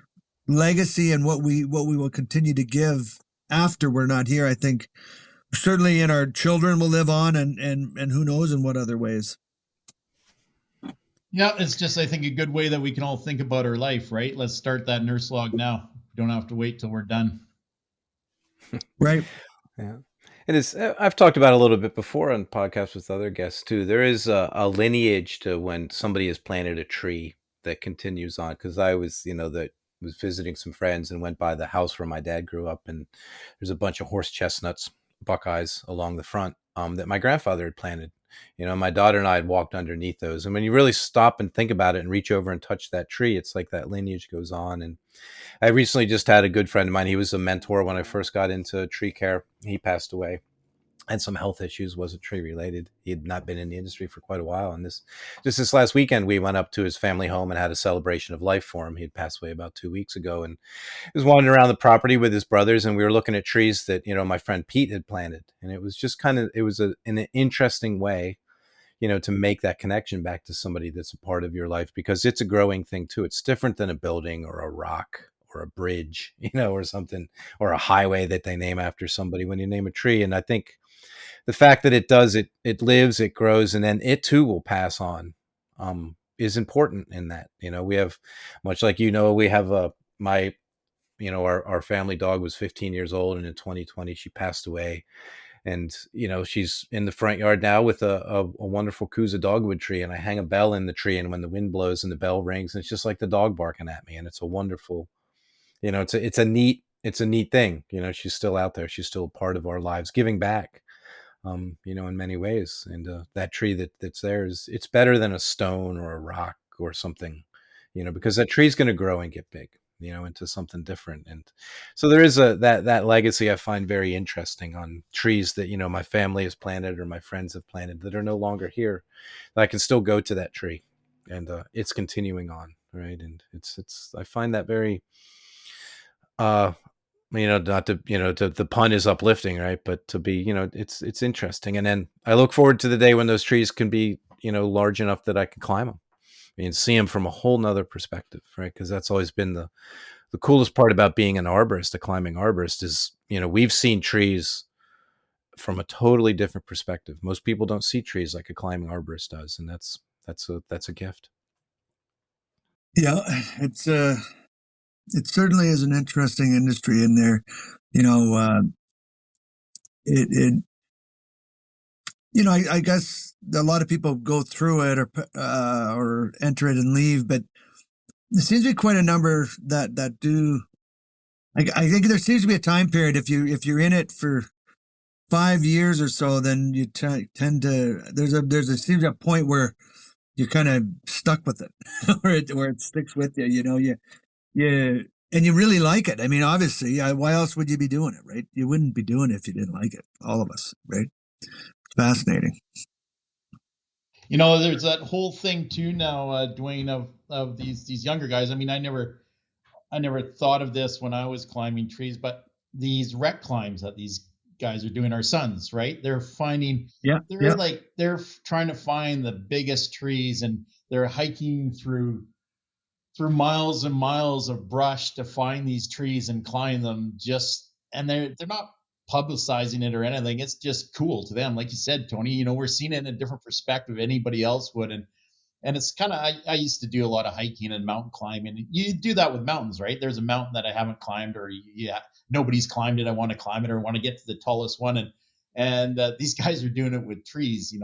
legacy and what we will continue to give after we're not here, I think certainly in our children will live on, and who knows in what other ways. Yeah, it's just, I think, a good way that we can all think about our life, right? Let's start that nurse log now. We don't have to wait till we're done. Right. Yeah. It is. I've talked about it a little bit before on podcasts with other guests too. There is a lineage to when somebody has planted a tree that continues on. Because I was, that was visiting some friends and went by the house where my dad grew up, and there's a bunch of horse chestnuts, buckeyes along the front that my grandfather had planted. My daughter and I had walked underneath those. And when you really stop and think about it and reach over and touch that tree, it's like that lineage goes on. And I recently just had a good friend of mine. He was a mentor when I first got into tree care. He passed away. Had some health issues, wasn't tree related. He had not been in the industry for quite a while. And this last weekend, we went up to his family home and had a celebration of life for him. He had passed away about 2 weeks ago, and he was wandering around the property with his brothers, and we were looking at trees that, my friend Pete had planted. And it was just it was an interesting way, to make that connection back to somebody that's a part of your life, because it's a growing thing too. It's different than a building or a rock or a bridge, or something, or a highway that they name after somebody when you name a tree. And I think the fact that it lives, it grows, and then it too will pass on, is important in that. We have, much like, we have our family dog was 15 years old, and in 2020 she passed away. And she's in the front yard now with a wonderful Kuza dogwood tree, and I hang a bell in the tree, and when the wind blows and the bell rings, it's just like the dog barking at me, and it's a wonderful, it's a neat thing. She's still out there, she's still a part of our lives, giving back, in many ways. And that tree that's there it's better than a stone or a rock or something, because that tree's going to grow and get big, into something different. And so there is that legacy I find very interesting on trees that, my family has planted or my friends have planted that are no longer here, that I can still go to that tree, and it's continuing on. Right. And it's I find that very not to, the pun is uplifting, right? But to be, it's interesting. And then I look forward to the day when those trees can be, large enough that I can climb them. See them from a whole nother perspective, right? Because that's always been the coolest part about being an arborist, a climbing arborist, is, we've seen trees from a totally different perspective. Most people don't see trees like a climbing arborist does. And that's a gift. Yeah, it certainly is an interesting industry in there. It I guess a lot of people go through it or enter it and leave, but there seems to be quite a number that do. I think there seems to be a time period if you're in it for 5 years or so, then you tend to seems to be a point where you're kind of stuck with it, where it sticks with you. You and you really like it. I mean, obviously, why else would you be doing it, right? You wouldn't be doing it if you didn't like it. All of us, right? It's fascinating. There's that whole thing too now, Dwayne, of these younger guys. I mean, I never thought of this when I was climbing trees, but these rec climbs that these guys are doing, our sons, right? They're finding, they're trying to find the biggest trees, and they're hiking through miles and miles of brush to find these trees and climb them. And they're not publicizing it or anything. It's just cool to them. Like you said, Tony, we're seeing it in a different perspective anybody else would. And it's kind of, I used to do a lot of hiking and mountain climbing. You do that with mountains, right? There's a mountain that I haven't climbed, or nobody's climbed it. I want to climb it, or want to get to the tallest one. And these guys are doing it with trees.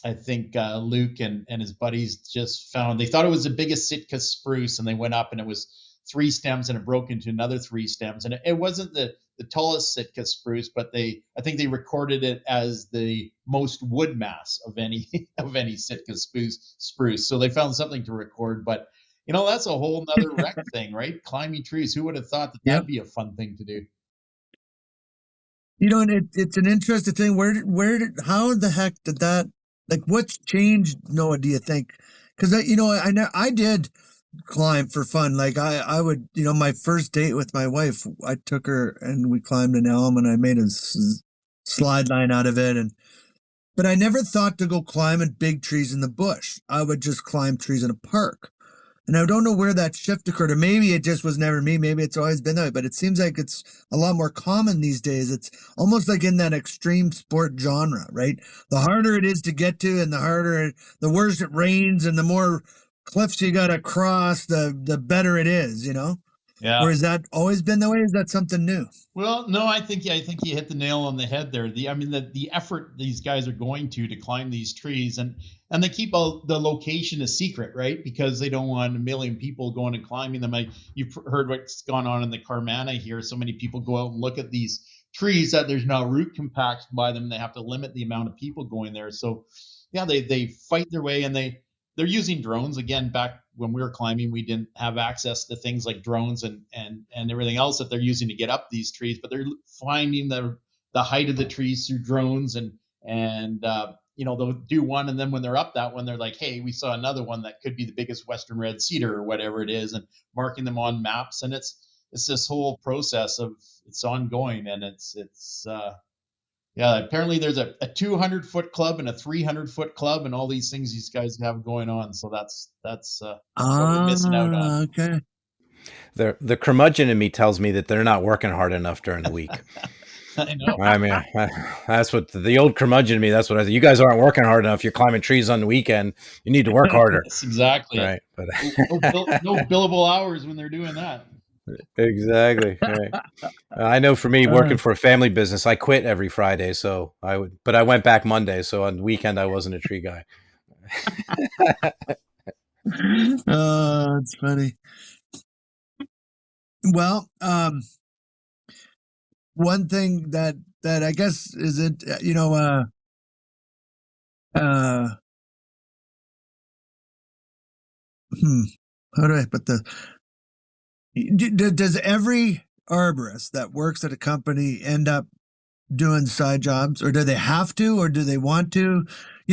I think Luke and his buddies just found, they thought it was the biggest Sitka spruce, and they went up and it was 3 stems, and it broke into another 3 stems. And it wasn't the tallest Sitka spruce, but I think they recorded it as the most wood mass of any Sitka spruce. So they found something to record. But that's a whole nother rec thing, right? Climbing trees. Who would have thought that that'd be a fun thing to do? And it's an interesting thing. How the heck did that? Like, what's changed, Noah, do you think? Because I did climb for fun. Like I would, my first date with my wife, I took her and we climbed an elm, and I made a slide line out of it. But I never thought to go climbing big trees in the bush. I would just climb trees in a park. And I don't know where that shift occurred, or maybe it just was never me. Maybe it's always been that way, but it seems like it's a lot more common these days. It's almost like in that extreme sport genre, right? The harder it is to get to, and the worse it rains, and the more cliffs you got to cross, the better it is, Yeah. Or has that always been the way? Is that something new? Well, no, I think you hit the nail on the head there. The effort these guys are going to climb these trees, and they keep the location a secret, right? Because they don't want a million people going and climbing them. You've heard what's gone on in the Carmanah here. So many people go out and look at these trees that there's now root compaction by them. They have to limit the amount of people going there. So yeah, they fight their way, and they're using drones. Again, back when we were climbing, we didn't have access to things like drones and everything else that they're using to get up these trees, but they're finding the height of the trees through drones, and they'll do one, and then when they're up that one, they're like, hey, we saw another one that could be the biggest western red cedar or whatever it is, and marking them on maps. And it's this whole process of, it's ongoing, and it's apparently there's a 200-foot club and a 300-foot club, and all these things these guys have going on. So that's what we're missing out on. Okay. The curmudgeon in me tells me that they're not working hard enough during the week. I know. I mean, that's what the old curmudgeon in me. That's what I say. You guys aren't working hard enough. You're climbing trees on the weekend. You need to work harder. That's exactly right. But no billable hours when they're doing that. Exactly. Right. I know for me, working for a family business, I quit every Friday. So but I went back Monday. So on the weekend, I wasn't a tree guy. Oh, it's funny. Well, one thing that I guess is it, how do I put does every arborist that works at a company end up doing side jobs, or do they have to, or do they want to?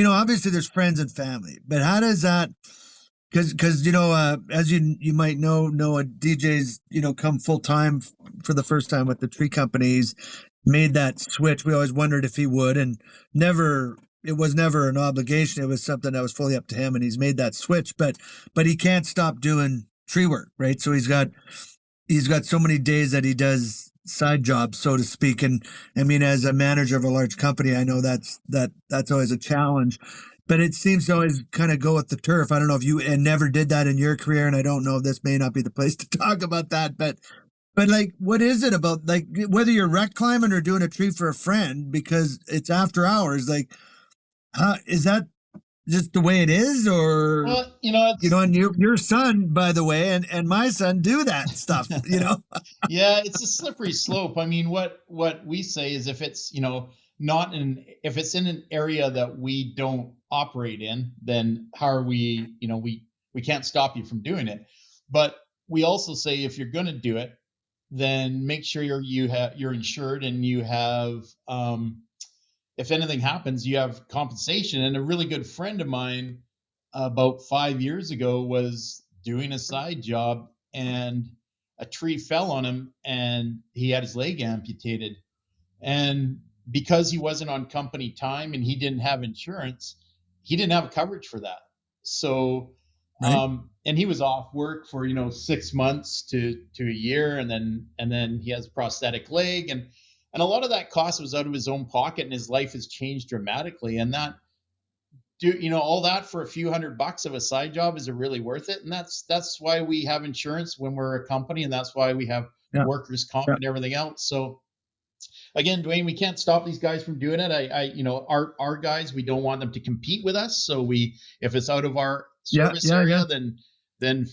Obviously there's friends and family, but how does that, because as you might know, Noah, DJ's come full time for the first time with the tree companies, made that switch. We always wondered if he would, and never. It was never an obligation. It was something that was fully up to him, and he's made that switch. But he can't stop doing tree work, right? So he's got so many days that he does side jobs, so to speak. And I mean, as a manager of a large company, I know that's always a challenge. But it seems to always kind of go with the turf. I don't know if you and never did that in your career, and I don't know if this may not be the place to talk about that, but like, what is it about, like, whether you're wreck climbing or doing a tree for a friend because it's after hours? Like, is that just the way it is, or Well, and your son, by the way, and my son do that stuff. yeah, it's a slippery slope. I mean, what we say is if it's if it's in an area that we don't operate in, then how are we? We can't stop you from doing it. But we also say if you're going to do it, then make sure you're insured and you have. If anything happens, you have compensation. And a really good friend of mine about 5 years ago was doing a side job and a tree fell on him and he had his leg amputated. And because he wasn't on company time and he didn't have insurance, he didn't have coverage for that. So, Right. And he was off work for 6 months to a year, and then he has a prosthetic leg, and a lot of that cost was out of his own pocket, and his life has changed dramatically. And that, all that for a few $100 of a side job, is it really worth it? And that's why we have insurance when we're a company, and that's why we have Yeah. workers' comp Yeah. and everything else. So again, Dwayne, we can't stop these guys from doing it. Our guys, we don't want them to compete with us. So if it's out of our service area, then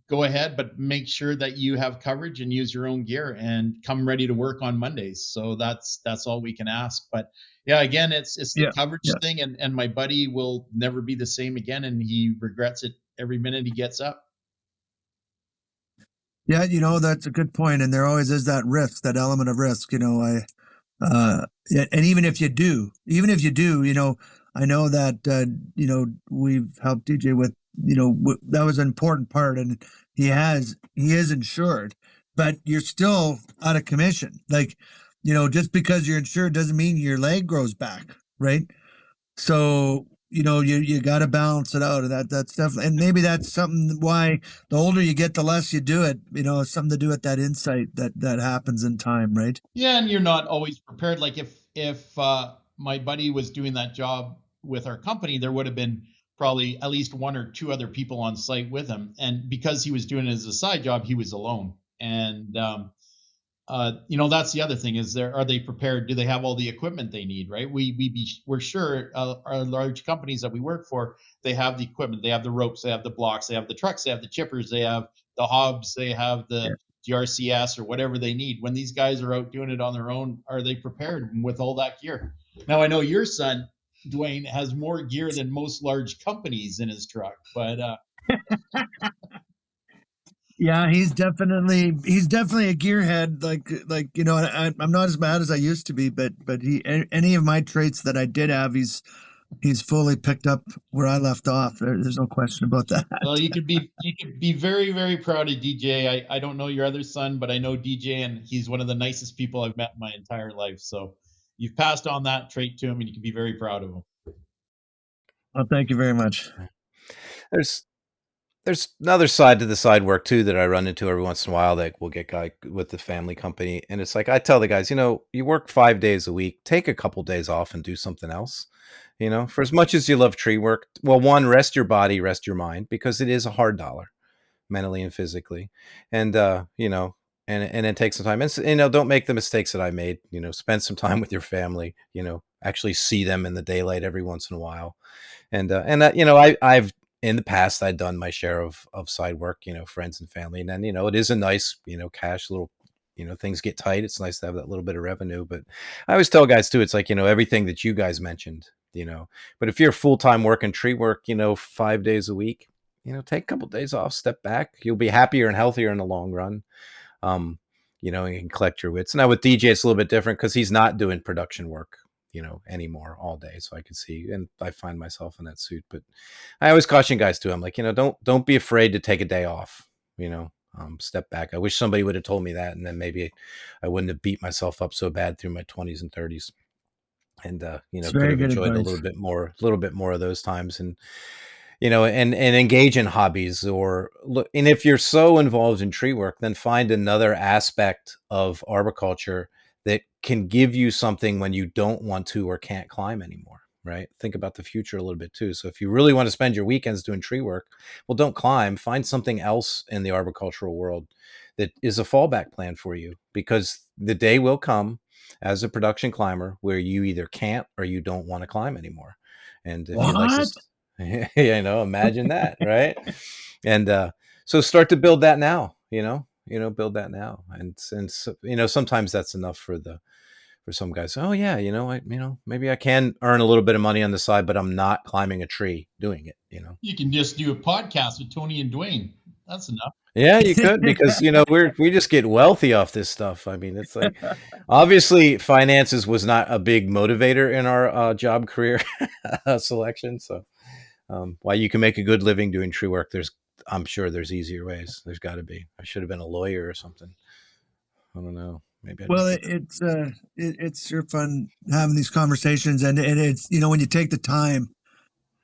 go ahead, but make sure that you have coverage and use your own gear and come ready to work on Mondays. So that's all we can ask. But yeah, again, it's the coverage thing, and my buddy will never be the same again, and he regrets it every minute he gets up. Yeah, that's a good point, and there always is that risk, that element of risk. And even if you do, I know that we've helped DJ with, that was an important part, and he is insured, but you're still out of commission. Like, just because you're insured doesn't mean your leg grows back, right? So you got to balance it out. That's definitely, and maybe that's something why the older you get, the less you do it. It's something to do with that insight that happens in time, right? Yeah, and you're not always prepared. Like if my buddy was doing that job with our company, there would have been probably at least one or two other people on site with him, and because he was doing it as a side job, he was alone. And that's the other thing, is are they prepared? Do they have all the equipment they need? Right? We're sure our large companies that we work for, they have the equipment, they have the ropes, they have the blocks, they have the trucks, they have the chippers, they have the hobs, they have the GRCS or whatever they need. When these guys are out doing it on their own, are they prepared with all that gear? Now, I know your son, Dwayne, has more gear than most large companies in his truck, but yeah, he's definitely a gearhead. I'm not as bad as I used to be, but any of my traits that I did have, he's fully picked up where I left off. There's no question about that. Well, you could be very, very proud of DJ. I don't know your other son, but I know DJ, and he's one of the nicest people I've met in my entire life. So you've passed on that trait to him, and you can be very proud of him. Well, thank you very much. There's another side to the side work too that I run into every once in a while, that we'll get guy with the family company. And it's like, I tell the guys, you work 5 days a week, take a couple days off and do something else. For as much as you love tree work, well, one, rest your body, rest your mind, because it is a hard dollar, mentally and physically. And, and then take some time and, don't make the mistakes that I made, spend some time with your family, actually see them in the daylight every once in a while. And I've, in the past, I'd done my share of side work, friends and family. And then, it is a nice, cash little, things get tight. It's nice to have that little bit of revenue. But I always tell guys too, it's like, everything that you guys mentioned, but if you're full-time working tree work, 5 days a week, take a couple of days off, step back. You'll be happier and healthier in the long run. And you can collect your wits. Now with DJ, it's a little bit different because he's not doing production work. anymore all day. So I could see, and I find myself in that suit. But I always caution guys too. I'm like, don't be afraid to take a day off, step back. I wish somebody would have told me that, and then maybe I wouldn't have beat myself up so bad through my 20s and 30s. And It's could very have good enjoyed a advice. little bit more of those times, and and engage in hobbies, or look. And if you're so involved in tree work, then find another aspect of arboriculture that can give you something when you don't want to or can't climb anymore. Right? Think about the future a little bit too. So if you really want to spend your weekends doing tree work, well, don't climb. Find something else in the arboricultural world that is a fallback plan for you, because the day will come as a production climber where you either can't or you don't want to climb anymore. And if you like What? this, imagine that, right? And so start to build that now, build that now. And so, sometimes that's enough for some guys. Oh yeah, maybe I can earn a little bit of money on the side, but I'm not climbing a tree doing it, You can just do a podcast with Tony and Dwayne. That's enough. Yeah, you could, because we just get wealthy off this stuff. I mean, it's like, obviously finances was not a big motivator in our job career selection. So while you can make a good living doing tree work, I'm sure there's easier ways. There's got to be. I should have been a lawyer or something. I don't know. Maybe. It's sure fun having these conversations, and it's when you take the time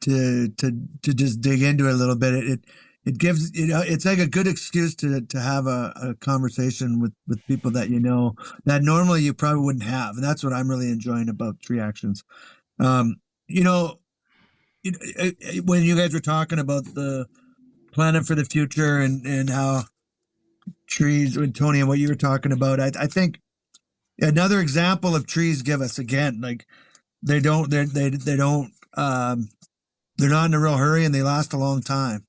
to just dig into it a little bit, it gives it's like a good excuse to have a conversation with people that that normally you probably wouldn't have, and that's what I'm really enjoying about Tree Actions. When you guys were talking about the planning for the future and how trees, and Tony, and what you were talking about, I think another example of trees give us, again, like they don't they're not in a real hurry, and they last a long time.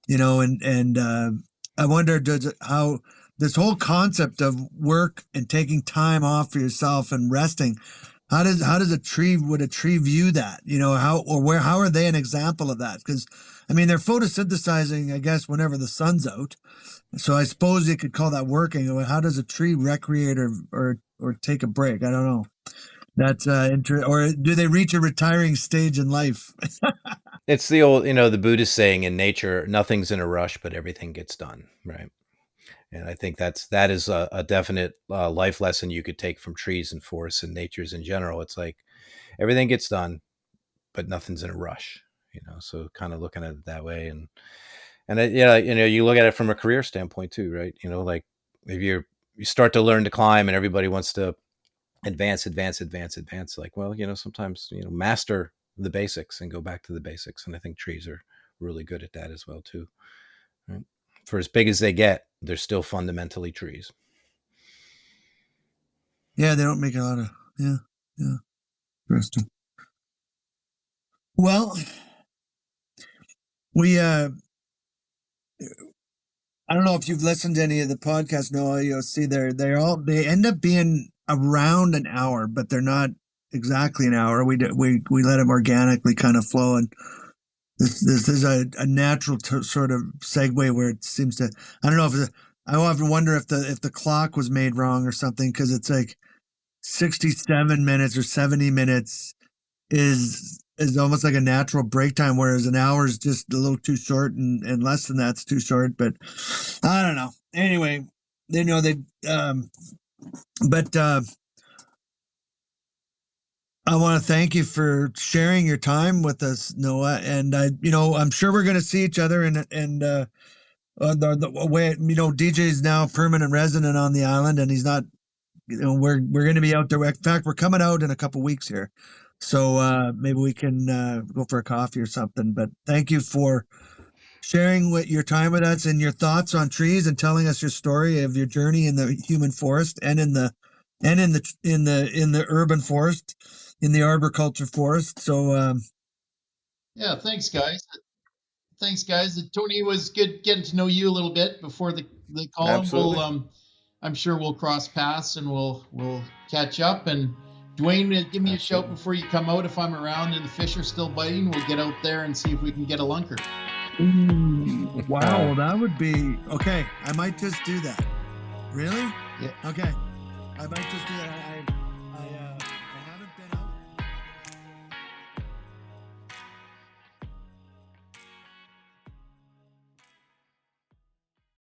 I wonder how this whole concept of work and taking time off for yourself and resting, would a tree view that? How are they an example of that? Because I mean, they're photosynthesizing, I guess, whenever the sun's out. So I suppose you could call that working. How does a tree recreate or take a break? I don't know. That's or do they reach a retiring stage in life? It's the old, the Buddhist saying, in nature, nothing's in a rush, but everything gets done, right? And I think that is a definite life lesson you could take from trees and forests and natures in general. It's like everything gets done, but nothing's in a rush, So kind of looking at it that way, and you look at it from a career standpoint too, right? Like if you start to learn to climb, and everybody wants to advance. Like, well, sometimes master the basics and go back to the basics. And I think trees are really good at that as well too. Right? For as big as they get, they're still fundamentally trees. Yeah, they don't make a lot of interesting. Well, we I don't know if you've listened to any of the podcasts, Noah. You'll see they end up being around an hour, but they're not exactly an hour. We let them organically kind of flow, and this is a natural sort of segue where it seems to. I don't know if I often wonder if the clock was made wrong or something, because it's like 67 minutes or 70 minutes is almost like a natural break time, whereas an hour is just a little too short, and less than that's too short. But I don't know. Anyway, but I want to thank you for sharing your time with us, Noah. And I'm sure we're going to see each other. And the way DJ's now permanent resident on the island, and he's not. We're going to be out there. In fact, we're coming out in a couple weeks here, so maybe we can go for a coffee or something. But thank you for sharing your time with us and your thoughts on trees, and telling us your story of your journey in the human forest and in the urban forest, in the arboriculture forest. So yeah, thanks guys. Tony, was good getting to know you a little bit before the call. Absolutely. I'm sure we'll cross paths and we'll catch up. And Dwayne, give me a shout before you come out if I'm around and the fish are still biting. We'll get out there and see if we can get a lunker. Ooh, wow, that would be okay. I might just do that. Really? Yeah. Okay. I might just do that.